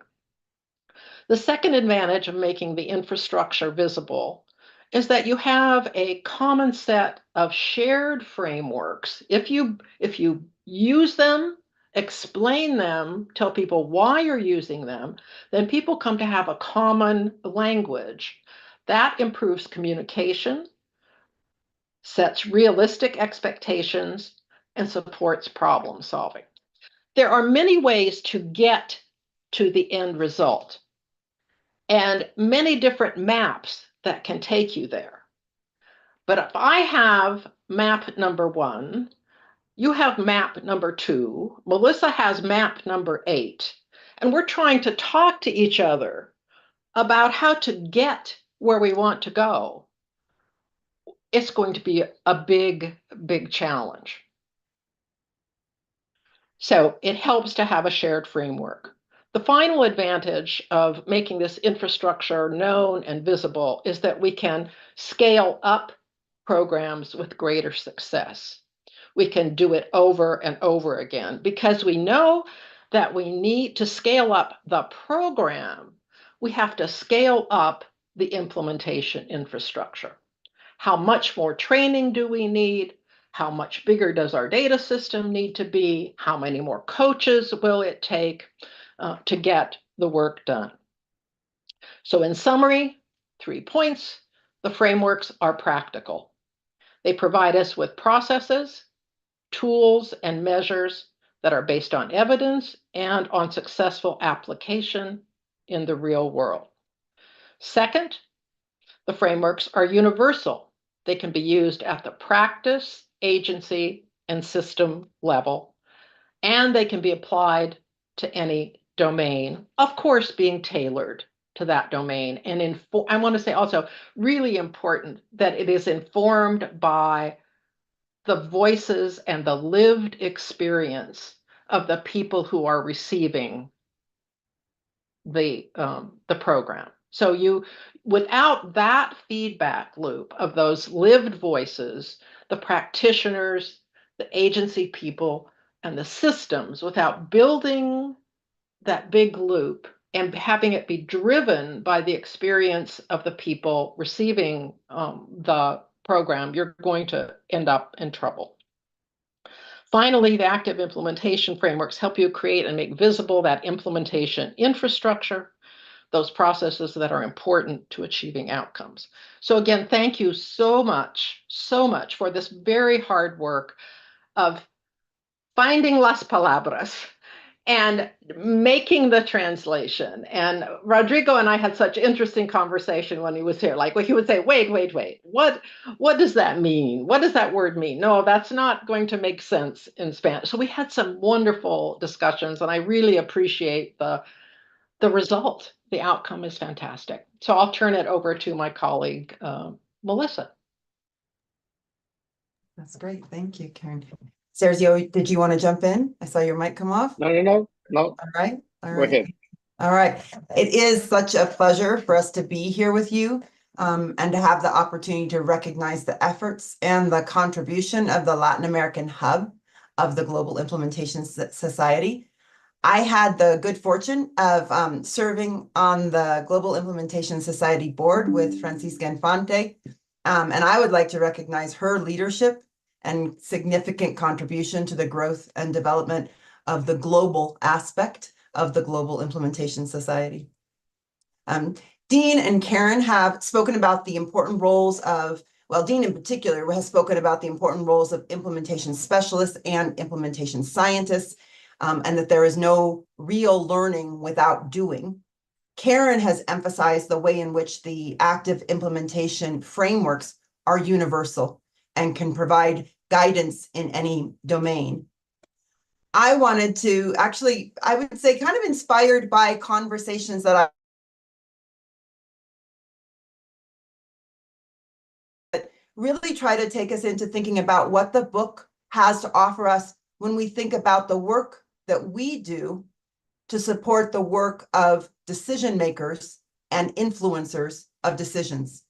The second advantage of making the infrastructure visible is that you have a common set of shared frameworks. If you use them, explain them, tell people why you're using them, then people come to have a common language. That improves communication, sets realistic expectations, and supports problem solving. There are many ways to get to the end result, and many different maps that can take you there. But if I have map number 1, you have map number 2, Melissa has map number 8, and we're trying to talk to each other about how to get where we want to go, it's going to be a big, big challenge. So it helps to have a shared framework. The final advantage of making this infrastructure known and visible is that we can scale up programs with greater success. We can do it over and over again because we know that we need to scale up the program. We have to scale up the implementation infrastructure. How much more training do we need? How much bigger does our data system need to be? How many more coaches will it take to get the work done? So in summary, 3 points. The frameworks are practical. They provide us with processes, tools, and measures that are based on evidence and on successful application in the real world. Second, the frameworks are universal. They can be used at the practice, agency, and system level, and they can be applied to any domain, of course, being tailored to that domain. And I want to say also, really important that it is informed by the voices and the lived experience of the people who are receiving the program. So without that feedback loop of those lived voices, the practitioners, the agency people, and the systems, without building that big loop and having it be driven by the experience of the people receiving the program, you're going to end up in trouble. Finally, the active implementation frameworks help you create and make visible that implementation infrastructure, those processes that are important to achieving outcomes. So again, thank you so much for this very hard work of finding las palabras and making the translation. And Rodrigo and I had such interesting conversation when he was here. Like, he would say, wait, what does that mean? What does that word mean? No, that's not going to make sense in Spanish. So we had some wonderful discussions, and I really appreciate the result. The outcome is fantastic. So I'll turn it over to my colleague, Melissa. That's great. Thank you, Karen. Sergio, did you want to jump in? I saw your mic come off. No. All right. All Go right. ahead. All right. It is such a pleasure for us to be here with you and to have the opportunity to recognize the efforts and the contribution of the Latin American hub of the Global Implementation Society. I had the good fortune of serving on the Global Implementation Society board with Francisca Infante, and I would like to recognize her leadership and significant contribution to the growth and development of the global aspect of the Global Implementation Society. Dean and Karen have spoken about the important roles of, well, Dean in particular has spoken about the important roles of implementation specialists and implementation scientists, and that there is no real learning without doing. Karen has emphasized the way in which the active implementation frameworks are universal and can provide guidance in any domain. I wanted to actually, I would say, kind of inspired by conversations that really try to take us into thinking about what the book has to offer us when we think about the work that we do to support the work of decision makers and influencers of decisions.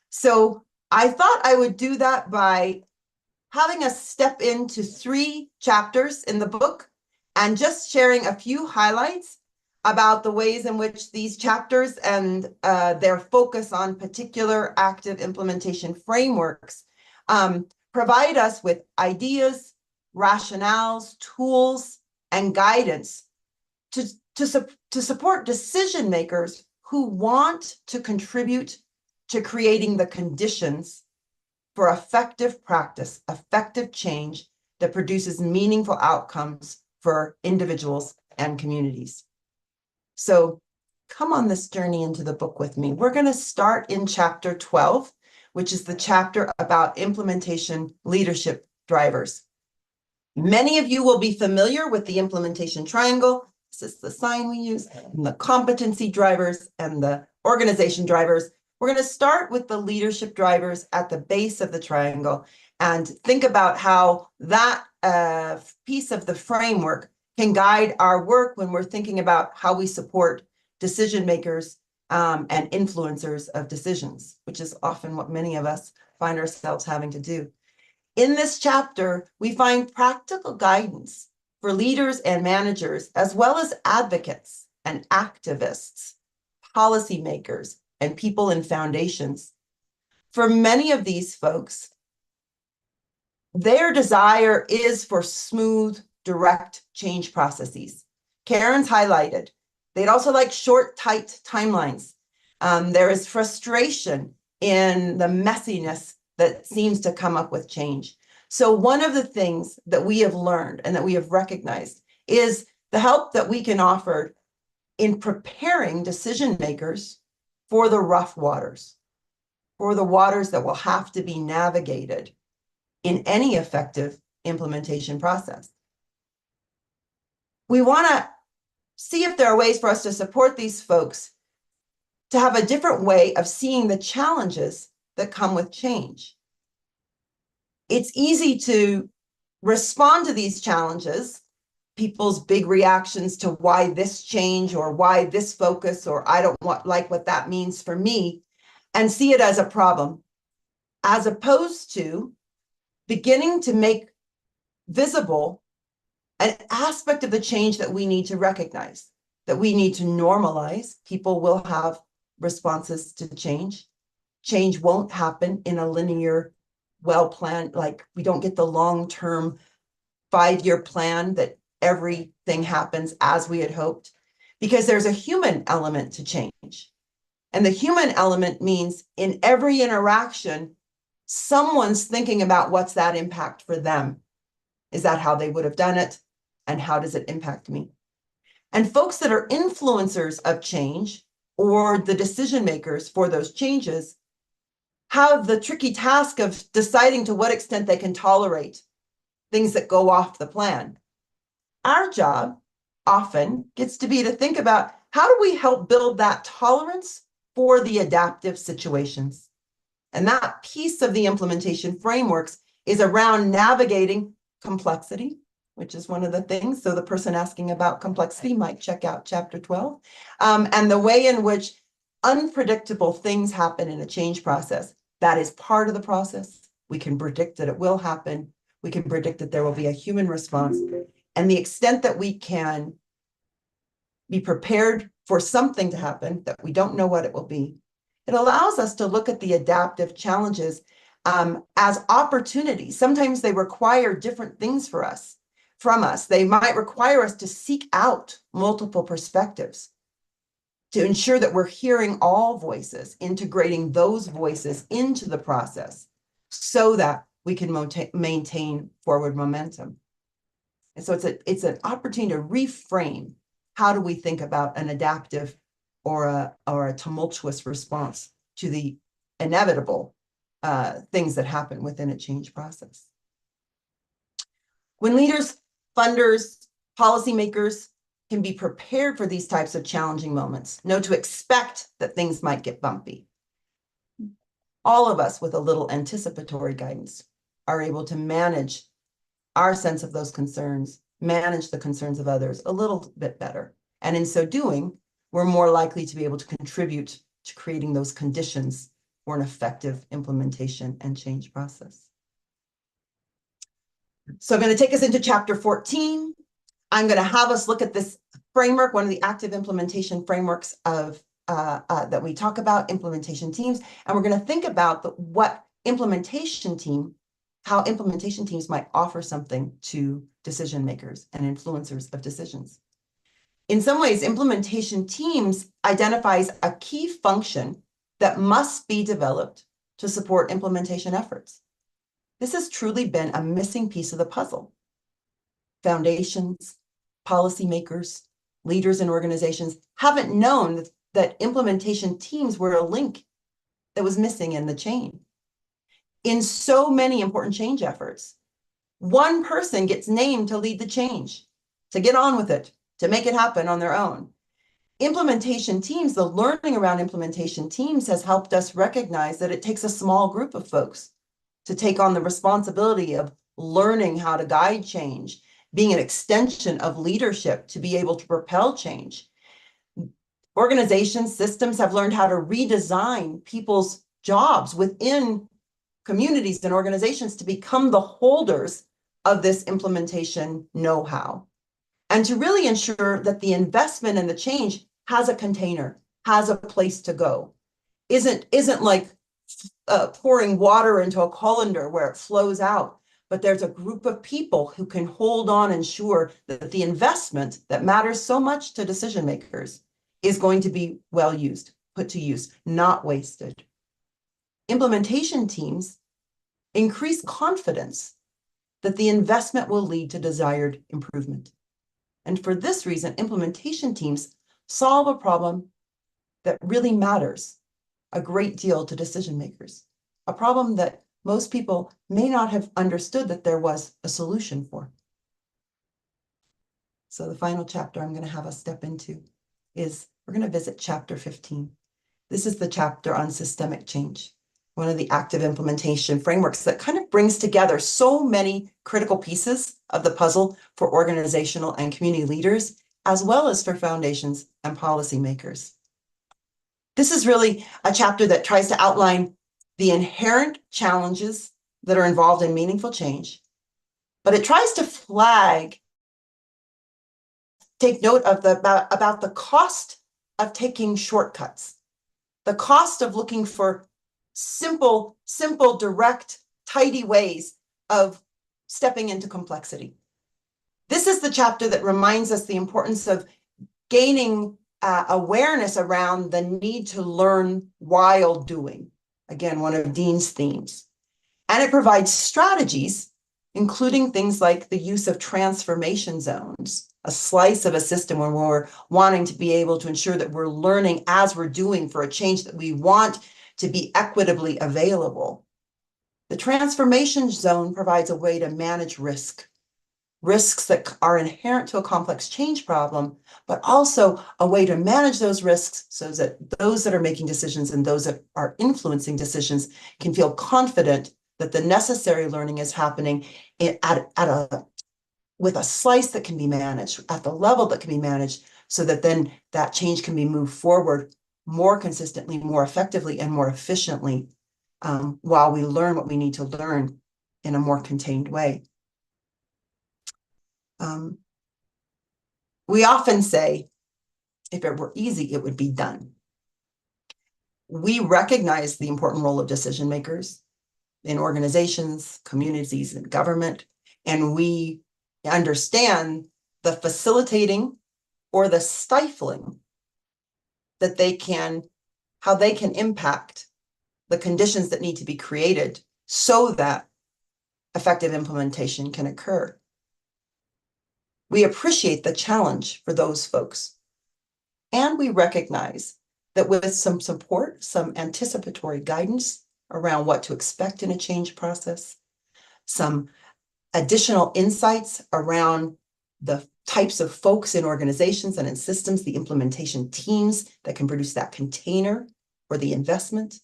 So I thought I would do that by having us step into 3 chapters in the book and just sharing a few highlights about the ways in which these chapters and their focus on particular active implementation frameworks provide us with ideas, rationales, tools, and guidance to support decision makers who want to contribute to creating the conditions for effective practice, effective change that produces meaningful outcomes for individuals and communities. So come on this journey into the book with me. We're going to start in chapter 12, which is the chapter about implementation leadership drivers. Many of you will be familiar with the implementation triangle. This is the sign we use, and the competency drivers and the organization drivers. We're going to start with the leadership drivers at the base of the triangle and think about how that piece of the framework can guide our work when we're thinking about how we support decision makers and influencers of decisions, which is often what many of us find ourselves having to do. In this chapter, we find practical guidance for leaders and managers, as well as advocates and activists, policymakers, and people in foundations. For many of these folks, their desire is for smooth, direct change processes. Karen's highlighted. They'd also like short, tight timelines. There is frustration in the messiness that seems to come up with change. So one of the things that we have learned and that we have recognized is the help that we can offer in preparing decision makers for the rough waters, for the waters that will have to be navigated in any effective implementation process. We want to see if there are ways for us to support these folks to have a different way of seeing the challenges that come with change. It's easy to respond to these challenges, people's big reactions to why this change or why this focus, or I don't like what that means for me, and see it as a problem, as opposed to beginning to make visible an aspect of the change that we need to recognize, that we need to normalize. People will have responses to change. Change won't happen in a linear, well-planned, like we don't get the long-term 5-year plan that everything happens as we had hoped, because there's a human element to change. And the human element means in every interaction, someone's thinking about what's that impact for them. Is that how they would have done it? And how does it impact me? And folks that are influencers of change or the decision makers for those changes have the tricky task of deciding to what extent they can tolerate things that go off the plan. Our job often gets to be to think about how do we help build that tolerance for the adaptive situations. And that piece of the implementation frameworks is around navigating complexity, which is one of the things. So the person asking about complexity might check out chapter 12. And the way in which unpredictable things happen in a change process, that is part of the process. We can predict that it will happen. We can predict that there will be a human response. And the extent that we can be prepared for something to happen that we don't know what it will be, it allows us to look at the adaptive challenges as opportunities. Sometimes they require different things from us. They might require us to seek out multiple perspectives to ensure that we're hearing all voices, integrating those voices into the process so that we can maintain forward momentum. And so it's an opportunity to reframe. How do we think about an adaptive or a tumultuous response to the inevitable things that happen within a change process? When leaders, funders, policymakers can be prepared for these types of challenging moments, know to expect that things might get bumpy. All of us with a little anticipatory guidance are able to manage our sense of those concerns, manage the concerns of others a little bit better. And in so doing, we're more likely to be able to contribute to creating those conditions for an effective implementation and change process. So I'm going to take us into chapter 14. I'm going to have us look at this framework, one of the active implementation frameworks of that we talk about, implementation teams. And we're going to think about how implementation teams might offer something to decision makers and influencers of decisions. In some ways, implementation teams identifies a key function that must be developed to support implementation efforts. This has truly been a missing piece of the puzzle. Foundations, policymakers, leaders in organizations haven't known that implementation teams were a link that was missing in the chain. In so many important change efforts, one person gets named to lead the change, to get on with it, to make it happen on their own. Implementation teams, the learning around implementation teams has helped us recognize that it takes a small group of folks to take on the responsibility of learning how to guide change, being an extension of leadership to be able to propel change. Organizations, systems have learned how to redesign people's jobs within communities and organizations to become the holders of this implementation know-how, and to really ensure that the investment and the change has a container, has a place to go, isn't like pouring water into a colander where it flows out, but there's a group of people who can hold on and ensure that the investment that matters so much to decision makers is going to be well used, put to use, not wasted. Implementation teams increase confidence that the investment will lead to desired improvement. And for this reason, implementation teams solve a problem that really matters a great deal to decision makers, a problem that most people may not have understood that there was a solution for. So the final chapter I'm going to have us step into is we're going to visit chapter 15. This is the chapter on systemic change, one of the active implementation frameworks that kind of brings together so many critical pieces of the puzzle for organizational and community leaders, as well as for foundations and policymakers. This is really a chapter that tries to outline the inherent challenges that are involved in meaningful change, but it tries to take note of about the cost of taking shortcuts, the cost of looking for simple, direct, tidy ways of stepping into complexity. This is the chapter that reminds us the importance of gaining awareness around the need to learn while doing. Again, one of Dean's themes. And it provides strategies, including things like the use of transformation zones, a slice of a system where we're wanting to be able to ensure that we're learning as we're doing for a change that we want to be equitably available. The transformation zone provides a way to manage risks that are inherent to a complex change problem, but also a way to manage those risks so that those that are making decisions and those that are influencing decisions can feel confident that the necessary learning is happening with a slice that can be managed, at the level that can be managed, so that then that change can be moved forward more consistently, more effectively, and more efficiently, while we learn what we need to learn in a more contained way. We often say, if it were easy, it would be done. We recognize the important role of decision makers in organizations, communities, and government, and we understand the facilitating or the stifling that how they can impact the conditions that need to be created so that effective implementation can occur. We appreciate the challenge for those folks, and we recognize that with some support, some anticipatory guidance around what to expect in a change process, some additional insights around the types of folks in organizations and in systems, the implementation teams that can produce that container for the investment,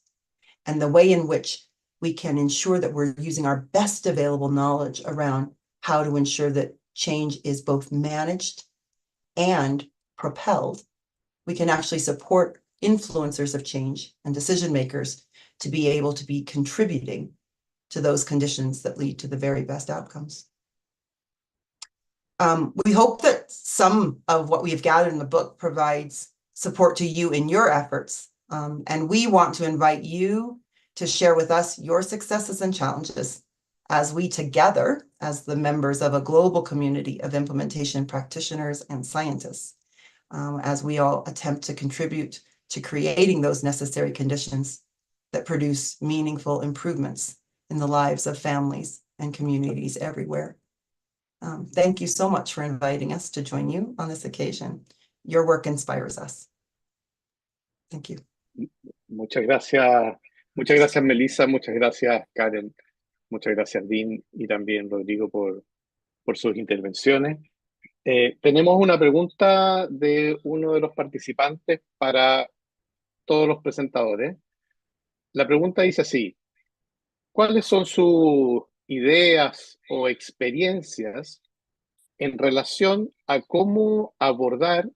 and the way in which we can ensure that we're using our best available knowledge around how to ensure that change is both managed and propelled. We can actually support influencers of change and decision makers to be able to be contributing to those conditions that lead to the very best outcomes. We hope that some of what we've gathered in the book provides support to you in your efforts. And we want to invite you to share with us your successes and challenges as we together, as the members of a global community of implementation practitioners and scientists, as we all attempt to contribute to creating those necessary conditions that produce meaningful improvements in the lives of families and communities everywhere. Thank you so much for inviting us to join you on this occasion. Your work inspires us. Thank you. Muchas gracias Melissa, muchas gracias Karen, muchas gracias Dean y también Rodrigo por sus intervenciones. Tenemos una pregunta de uno de los participantes para todos los presentadores. La pregunta dice así: ¿cuáles son sus ideas o experiencias en relación a cómo abordar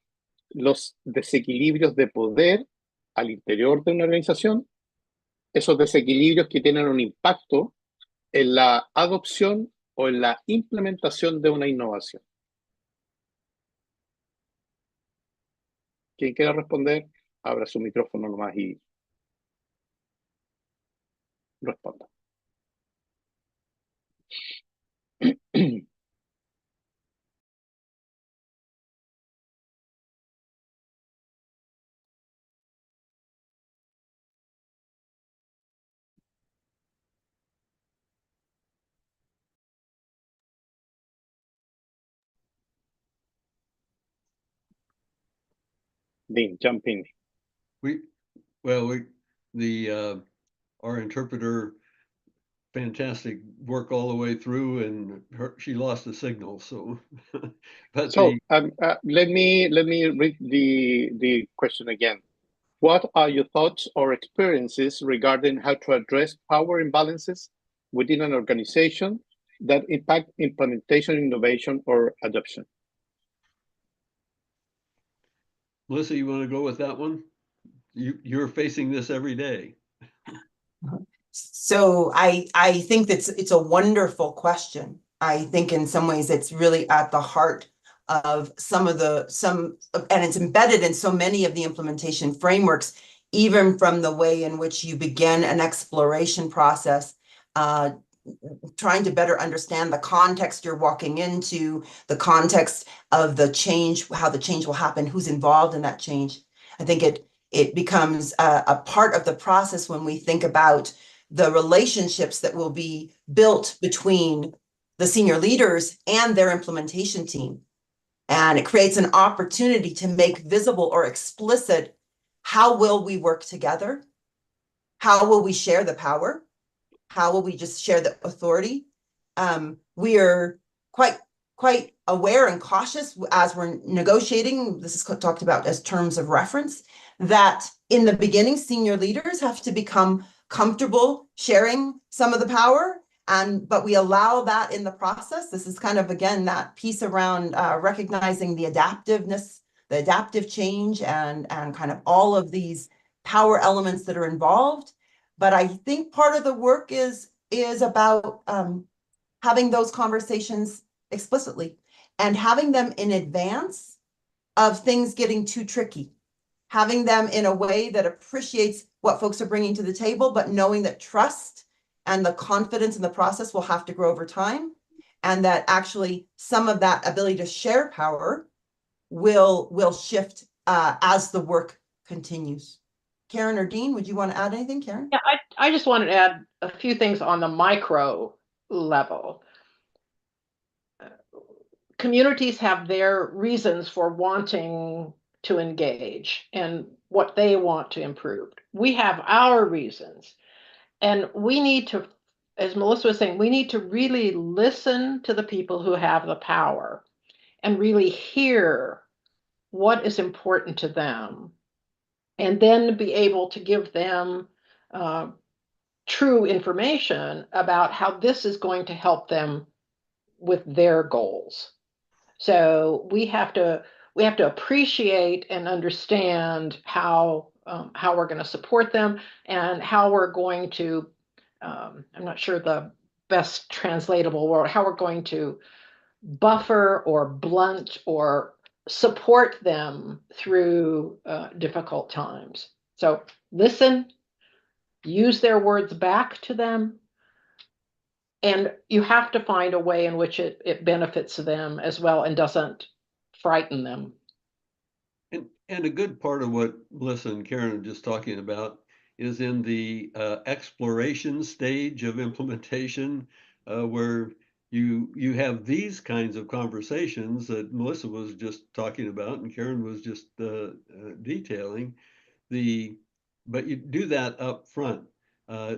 los desequilibrios de poder al interior de una organización, esos desequilibrios que tienen un impacto en la adopción o en la implementación de una innovación? Quien quiera responder, abra su micrófono nomás y responda. Dean, jump in. Our interpreter, fantastic work all the way through, and she lost the signal. So, but let me read the question again. What are your thoughts or experiences regarding how to address power imbalances within an organization that impact implementation, innovation, or adoption? Melissa, you want to go with that one? You're facing this every day. So I think it's a wonderful question. I think in some ways it's really at the heart of and it's embedded in so many of the implementation frameworks, even from the way in which you begin an exploration process, trying to better understand the context you're walking into, the context of the change, how the change will happen, who's involved in that change. I think it becomes a part of the process when we think about the relationships that will be built between the senior leaders and their implementation team. And it creates an opportunity to make visible or explicit, how will we work together? How will we share the power? How will we just share the authority? We are quite aware and cautious as we're negotiating, this is talked about as terms of reference, that in the beginning, senior leaders have to become comfortable sharing some of the power, but we allow that in the process. This is kind of, again, that piece around recognizing the adaptiveness, the adaptive change, and kind of all of these power elements that are involved. But I think part of the work is about having those conversations explicitly and having them in advance of things getting too tricky, having them in a way that appreciates what folks are bringing to the table, but knowing that trust and the confidence in the process will have to grow over time, and that actually some of that ability to share power will shift as the work continues. Karen or Dean, would you want to add anything, Karen? Yeah, I just wanted to add a few things on the micro level. Communities have their reasons for wanting to engage and what they want to improve. We have our reasons, and we need to, as Melissa was saying, we need to really listen to the people who have the power and really hear what is important to them, and then be able to give them true information about how this is going to help them with their goals. So we have to appreciate and understand how we're going to support them, and how we're going to I'm not sure the best translatable word, how we're going to buffer or blunt or support them through difficult times. So listen, use their words back to them, and you have to find a way in which it benefits them as well and doesn't frighten them. And a good part of what Melissa and Karen are just talking about is in the exploration stage of implementation, where you have these kinds of conversations that Melissa was just talking about and Karen was just detailing. But you do that up front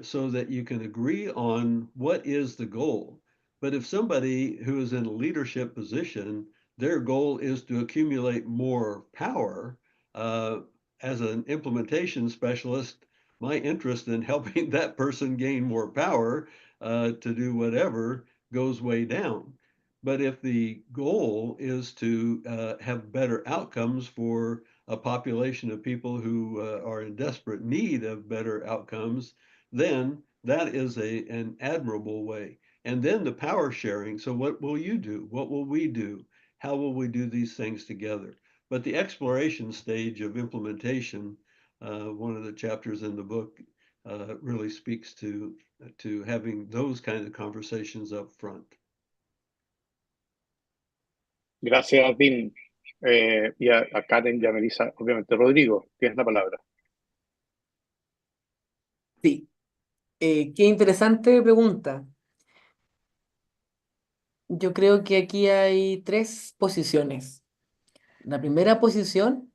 so that you can agree on what is the goal. But if somebody who is in a leadership position, their goal is to accumulate more power, as an implementation specialist, my interest in helping that person gain more power to do whatever goes way down. But if the goal is to have better outcomes for a population of people who are in desperate need of better outcomes, then that is an admirable way. And then the power sharing. So what will you do? What will we do? How will we do these things together? But the exploration stage of implementation, one of the chapters in the book really speaks to having those kinds of conversations up front. Gracias, Dean. Y a Karen y a Melissa, obviamente. Rodrigo, tienes la palabra. Sí. Qué interesante pregunta. Yo creo que aquí hay tres posiciones. La primera posición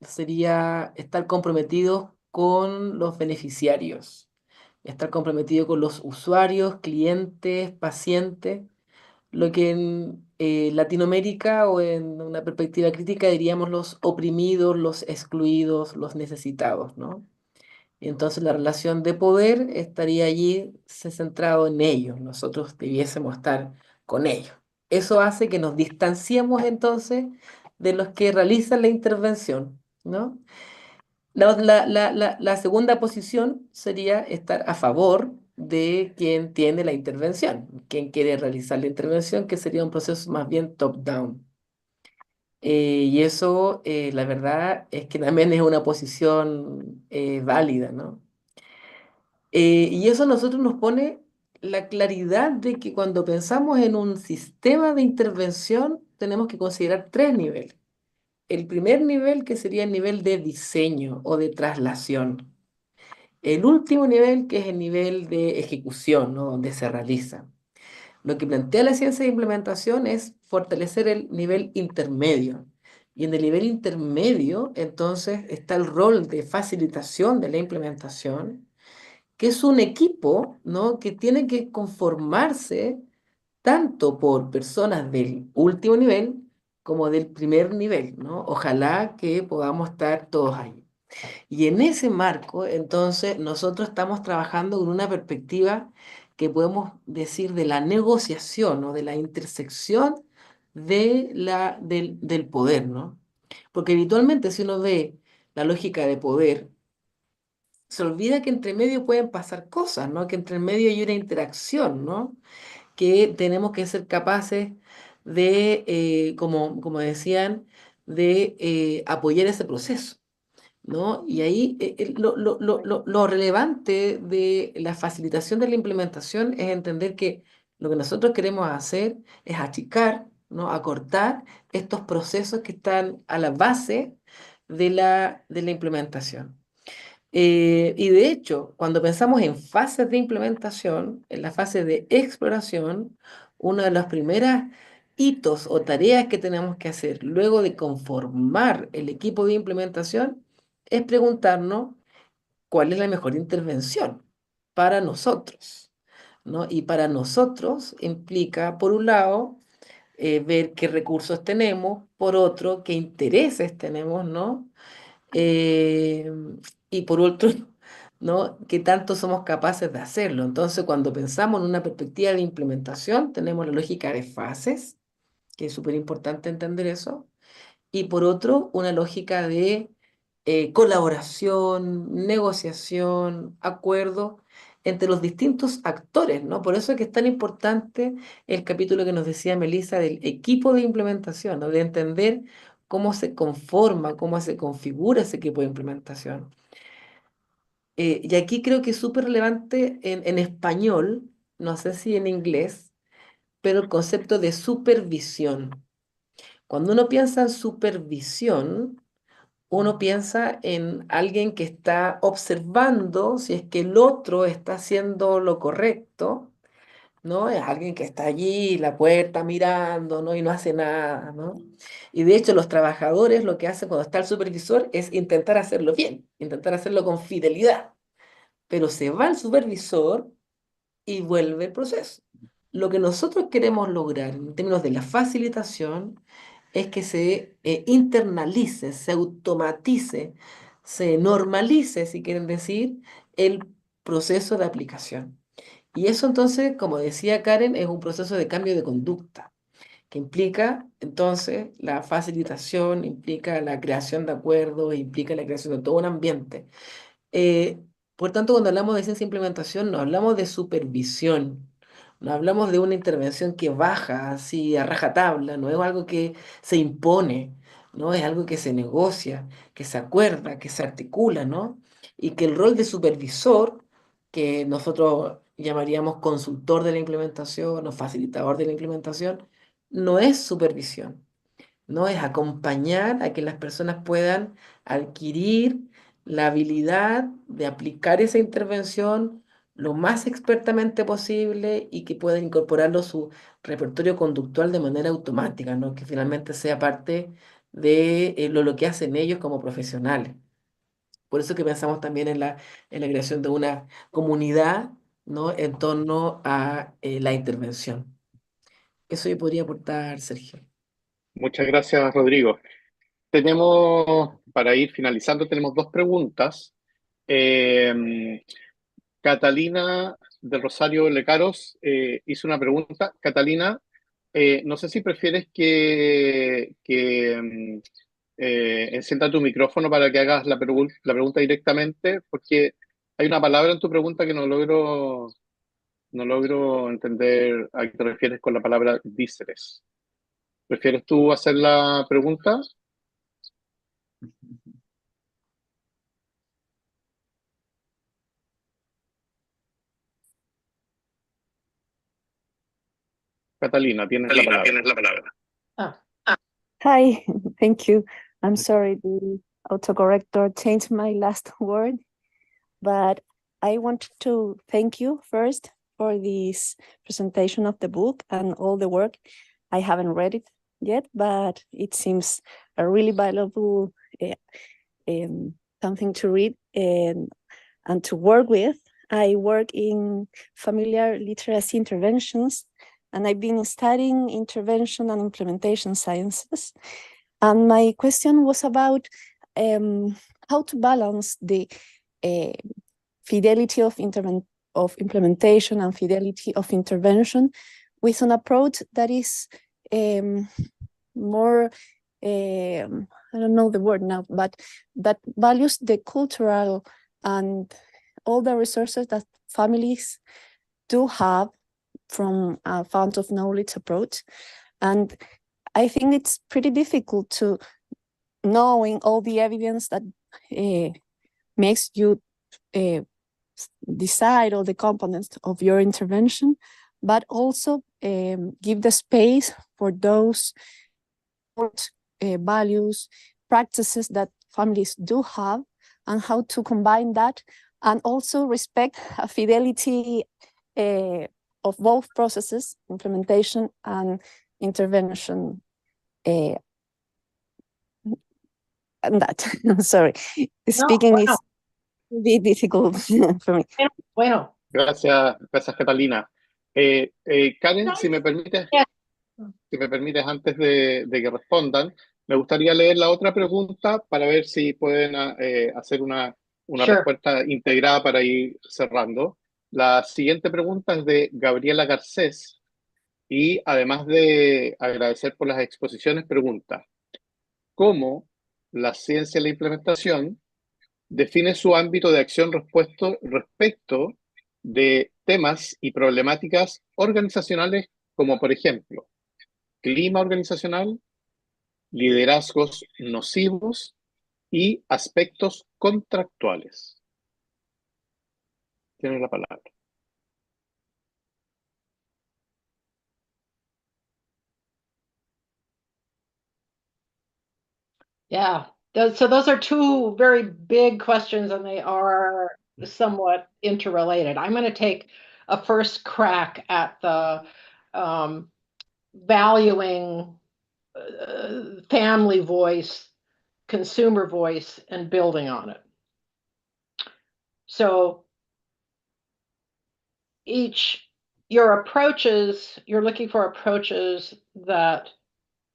sería estar comprometidos con los beneficiarios, estar comprometido con los usuarios, clientes, pacientes, lo que en Latinoamérica o en una perspectiva crítica diríamos los oprimidos, los excluidos, los necesitados, ¿no? Entonces la relación de poder estaría allí centrado en ellos, nosotros debiésemos estar con ellos. Eso hace que nos distanciemos entonces de los que realizan la intervención, ¿no? La segunda posición sería estar a favor de quien tiene la intervención, quien quiere realizar la intervención, que sería un proceso más bien top-down. Y eso, la verdad, es que también es una posición válida, ¿no? Y eso a nosotros nos pone la claridad de que cuando pensamos en un sistema de intervención, tenemos que considerar tres niveles. El primer nivel, que sería el nivel de diseño o de traslación. El último nivel, que es el nivel de ejecución, ¿no? Donde se realiza. Lo que plantea la ciencia de implementación es fortalecer el nivel intermedio. Y en el nivel intermedio, entonces, está el rol de facilitación de la implementación, que es un equipo, ¿no? Que tiene que conformarse tanto por personas del último nivel como del primer nivel, ¿no? Ojalá que podamos estar todos ahí. Y en ese marco, entonces, nosotros estamos trabajando con una perspectiva que podemos decir de la negociación o de la intersección del poder, ¿no? Porque habitualmente si uno ve la lógica de poder, se olvida que entre medio pueden pasar cosas, ¿no? Que entre medio hay una interacción, ¿no? Que tenemos que ser capaces de, como decían, de apoyar ese proceso, ¿no? Y ahí lo relevante de la facilitación de la implementación es entender que lo que nosotros queremos hacer es achicar, ¿no? Acortar estos procesos que están a la base de la implementación. Y de hecho, cuando pensamos en fases de implementación, en la fase de exploración, una de las primeras hitos o tareas que tenemos que hacer luego de conformar el equipo de implementación es preguntarnos cuál es la mejor intervención para nosotros, ¿no? Y para nosotros implica, por un lado, ver qué recursos tenemos, por otro, qué intereses tenemos, ¿no? Eh, y por otro, ¿no? ¿Qué tanto somos capaces de hacerlo? Entonces, cuando pensamos en una perspectiva de implementación, tenemos la lógica de fases, que es súper importante entender eso, y por otro, una lógica de colaboración, negociación, acuerdo entre los distintos actores, ¿no? Por eso es que es tan importante el capítulo que nos decía Melissa del equipo de implementación, ¿no? De entender cómo se conforma, cómo se configura ese equipo de implementación. Y aquí creo que es súper relevante en español, no sé si en inglés, pero el concepto de supervisión. Cuando uno piensa en supervisión, uno piensa en alguien que está observando si es que el otro está haciendo lo correcto, ¿no? Es alguien que está allí, la puerta mirando, ¿no? Y no hace nada, ¿no? Y de hecho los trabajadores lo que hacen cuando está el supervisor es intentar hacerlo bien, intentar hacerlo con fidelidad, pero se va el supervisor y vuelve el proceso. Lo que nosotros queremos lograr en términos de la facilitación es que se internalice, se automatice, se normalice, si quieren decir, el proceso de aplicación. Y eso entonces, como decía Karen, es un proceso de cambio de conducta, que implica entonces la facilitación, implica la creación de acuerdos, implica la creación de todo un ambiente. Eh, por tanto, cuando hablamos de ciencia e implementación, no hablamos de supervisión, no hablamos de una intervención que baja así a rajatabla, no es algo que se impone, no es algo que se negocia, que se acuerda, que se articula, ¿no? Y que el rol de supervisor, que nosotros llamaríamos consultor de la implementación o facilitador de la implementación, no es supervisión, no es acompañar a que las personas puedan adquirir la habilidad de aplicar esa intervención lo más expertamente posible y que puedan incorporarlo a su repertorio conductual de manera automática, ¿no? Que finalmente sea parte de lo que hacen ellos como profesionales. Por eso que pensamos también en la creación de una comunidad, ¿no? En torno a la intervención. Eso yo podría aportar, Sergio. Muchas gracias, Rodrigo. Tenemos, para ir finalizando, tenemos dos preguntas. Catalina del Rosario Lecaros hizo una pregunta. Catalina, no sé si prefieres que encienda tu micrófono para que hagas la pregunta directamente, porque hay una palabra en tu pregunta que no logro entender a qué te refieres con la palabra díceres. ¿Prefieres tú hacer la pregunta? Catalina, tienes la palabra. Ah, Hi, thank you. I'm sorry, the autocorrector changed my last word, but I want to thank you first for this presentation of the book and all the work. I haven't read it yet, but it seems a really valuable something to read and to work with. I work in familiar literacy interventions, and I've been studying intervention and implementation sciences. And my question was about how to balance the fidelity of implementation and fidelity of intervention with an approach that is more, I don't know the word now, but that values the cultural and all the resources that families do have from a fount of knowledge approach. And I think it's pretty difficult to knowing all the evidence that makes you decide all the components of your intervention, but also give the space for those values, practices that families do have, and how to combine that, and also respect a fidelity of both processes, implementation and intervention. And that, I'm sorry, speaking is a bit difficult for me. Bueno. Gracias, Catalina. Karen, si me permites antes de que respondan, me gustaría leer la otra pregunta para ver si pueden hacer una Sure. respuesta integrada para ir cerrando. La siguiente pregunta es de Gabriela Garcés y además de agradecer por las exposiciones, pregunta: ¿cómo la ciencia y la implementación define su ámbito de acción respecto de temas y problemáticas organizacionales como, por ejemplo, clima organizacional, liderazgos nocivos y aspectos contractuales? Tienen la palabra. Yeah, so those are two very big questions, and they are somewhat interrelated. I'm going to take a first crack at the valuing family voice, consumer voice, and building on it. So you're looking for approaches that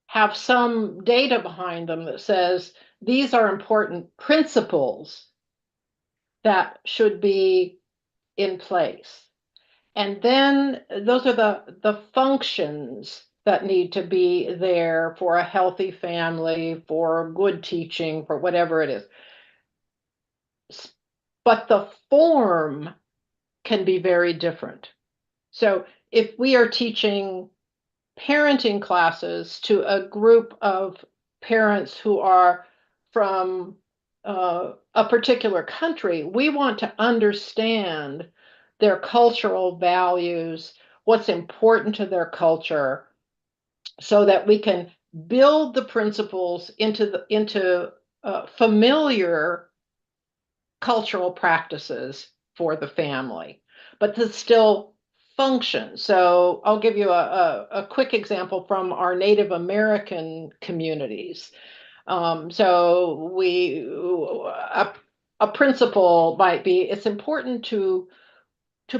have some data behind them that says these are important principles that should be in place. And then those are the functions that need to be there for a healthy family, for good teaching, for whatever it is. But the form can be very different. So if we are teaching parenting classes to a group of parents who are from a particular country, we want to understand their cultural values, what's important to their culture, so that we can build the principles into familiar cultural practices for the family, but to still function. So I'll give you a quick example from our Native American communities. So a principle might be, it's important to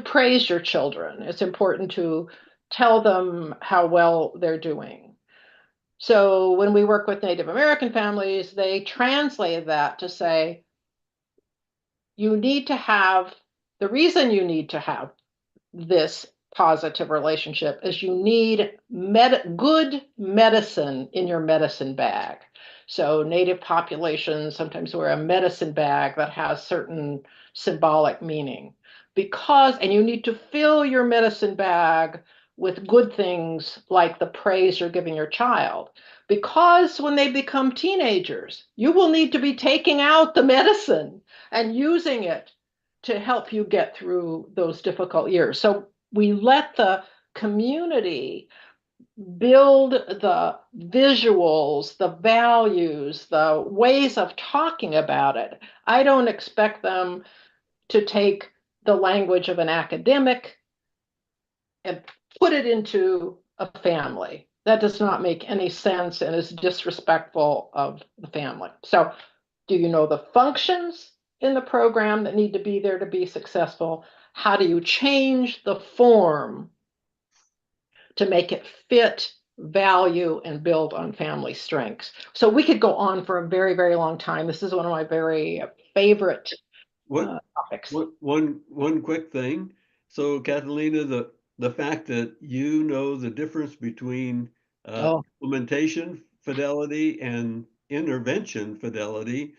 praise your children. It's important to tell them how well they're doing. So when we work with Native American families, they translate that to say, the reason you need to have this positive relationship is you need good medicine in your medicine bag. So Native populations sometimes wear a medicine bag that has certain symbolic meaning. And you need to fill your medicine bag with good things like the praise you're giving your child. Because when they become teenagers, you will need to be taking out the medicine and using it to help you get through those difficult years. So we let the community build the visuals, the values, the ways of talking about it. I don't expect them to take the language of an academic and put it into a family. That does not make any sense and is disrespectful of the family. So do you know the functions in the program that need to be there to be successful? How do you change the form to make it fit value and build on family strengths. So we could go on for a very, very long time. This is one of my very favorite topics. One quick thing. So Catalina, the fact that you know the difference between implementation fidelity and intervention fidelity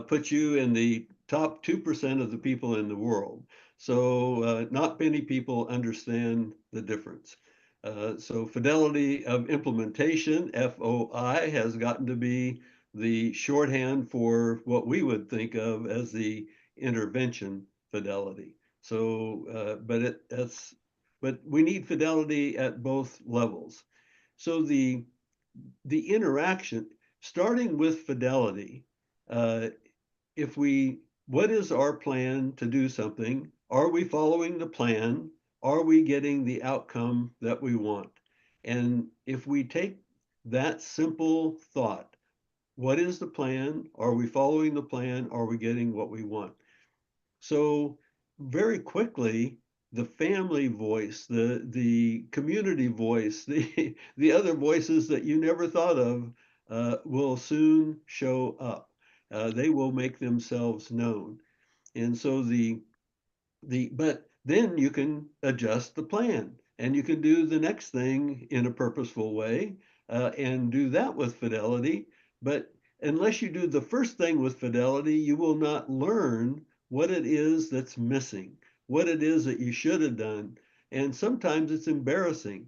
puts you in the top 2% of the people in the world. So not many people understand the difference. So fidelity of implementation, FOI, has gotten to be the shorthand for what we would think of as the intervention fidelity. So, but we need fidelity at both levels. So the interaction, starting with fidelity, what is our plan to do something? Are we following the plan? Are we getting the outcome that we want? And if we take that simple thought, what is the plan? Are we following the plan? Are we getting what we want? So very quickly, the family voice, the community voice, the other voices that you never thought of will soon show up. They will make themselves known. And so but then you can adjust the plan and you can do the next thing in a purposeful way and do that with fidelity. But unless you do the first thing with fidelity, you will not learn what it is that's missing, what it is that you should have done. And sometimes it's embarrassing.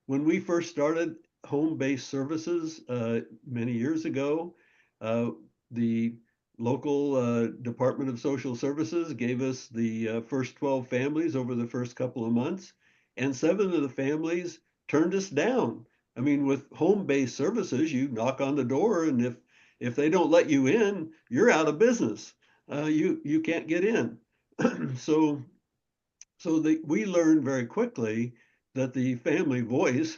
When we first started home-based services many years ago, the local Department of Social Services gave us the first 12 families over the first couple of months, and 7 of the families turned us down. I mean, with home-based services, you knock on the door, and if they don't let you in, you're out of business. You can't get in. So we learned very quickly that the family voice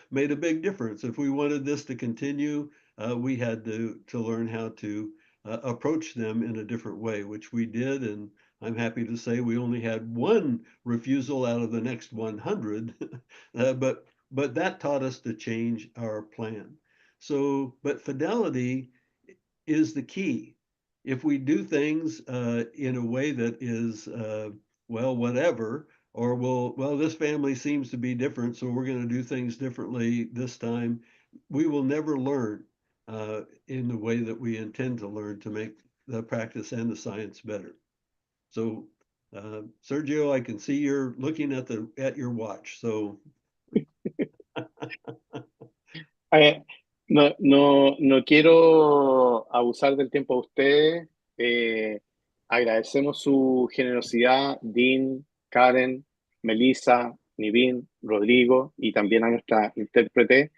made a big difference. If we wanted this to continue, we had to learn how to approach them in a different way, which we did. And I'm happy to say we only had 1 refusal out of the next 100, but that taught us to change our plan. So, but fidelity is the key. If we do things in a way that is well, whatever, or well, this family seems to be different, so we're going to do things differently this time, we will never learn in the way that we intend to learn to make the practice and the science better. So, Sergio, I can see you're looking at your watch, so. No quiero abusar del tiempo de ustedes. Agradecemos su generosidad, Dean, Karen, Melissa, Nivin, Rodrigo y también a nuestra intérprete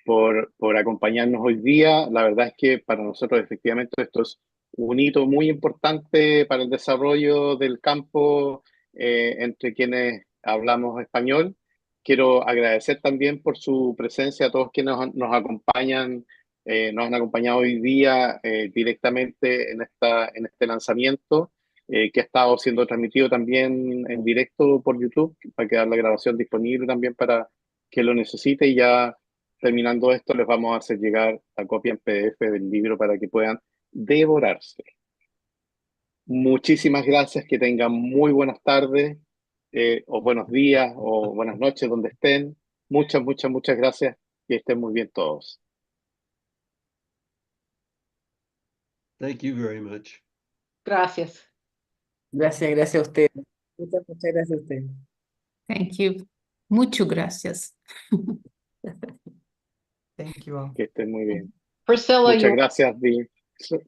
por acompañarnos hoy día. La verdad es que para nosotros efectivamente esto es un hito muy importante para el desarrollo del campo entre quienes hablamos español. Quiero agradecer también por su presencia a todos quienes nos acompañan, nos han acompañado hoy día directamente en este lanzamiento que ha estado siendo transmitido también en directo por YouTube. Va a quedar la grabación disponible también para quien lo necesite, y ya terminando esto les vamos a hacer llegar la copia en PDF del libro para que puedan devorarse. Muchísimas gracias, que tengan muy buenas tardes. O buenos días o buenas noches donde estén. Muchas gracias, que estén muy bien todos. Thank you very much. Gracias. Gracias a usted. Muchas gracias a usted. Thank you. Muchas gracias. Thank you all. Que estén muy bien. Priscilla, Muchas gracias,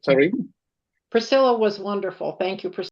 Sorry. Priscilla was wonderful. Thank you, Priscilla.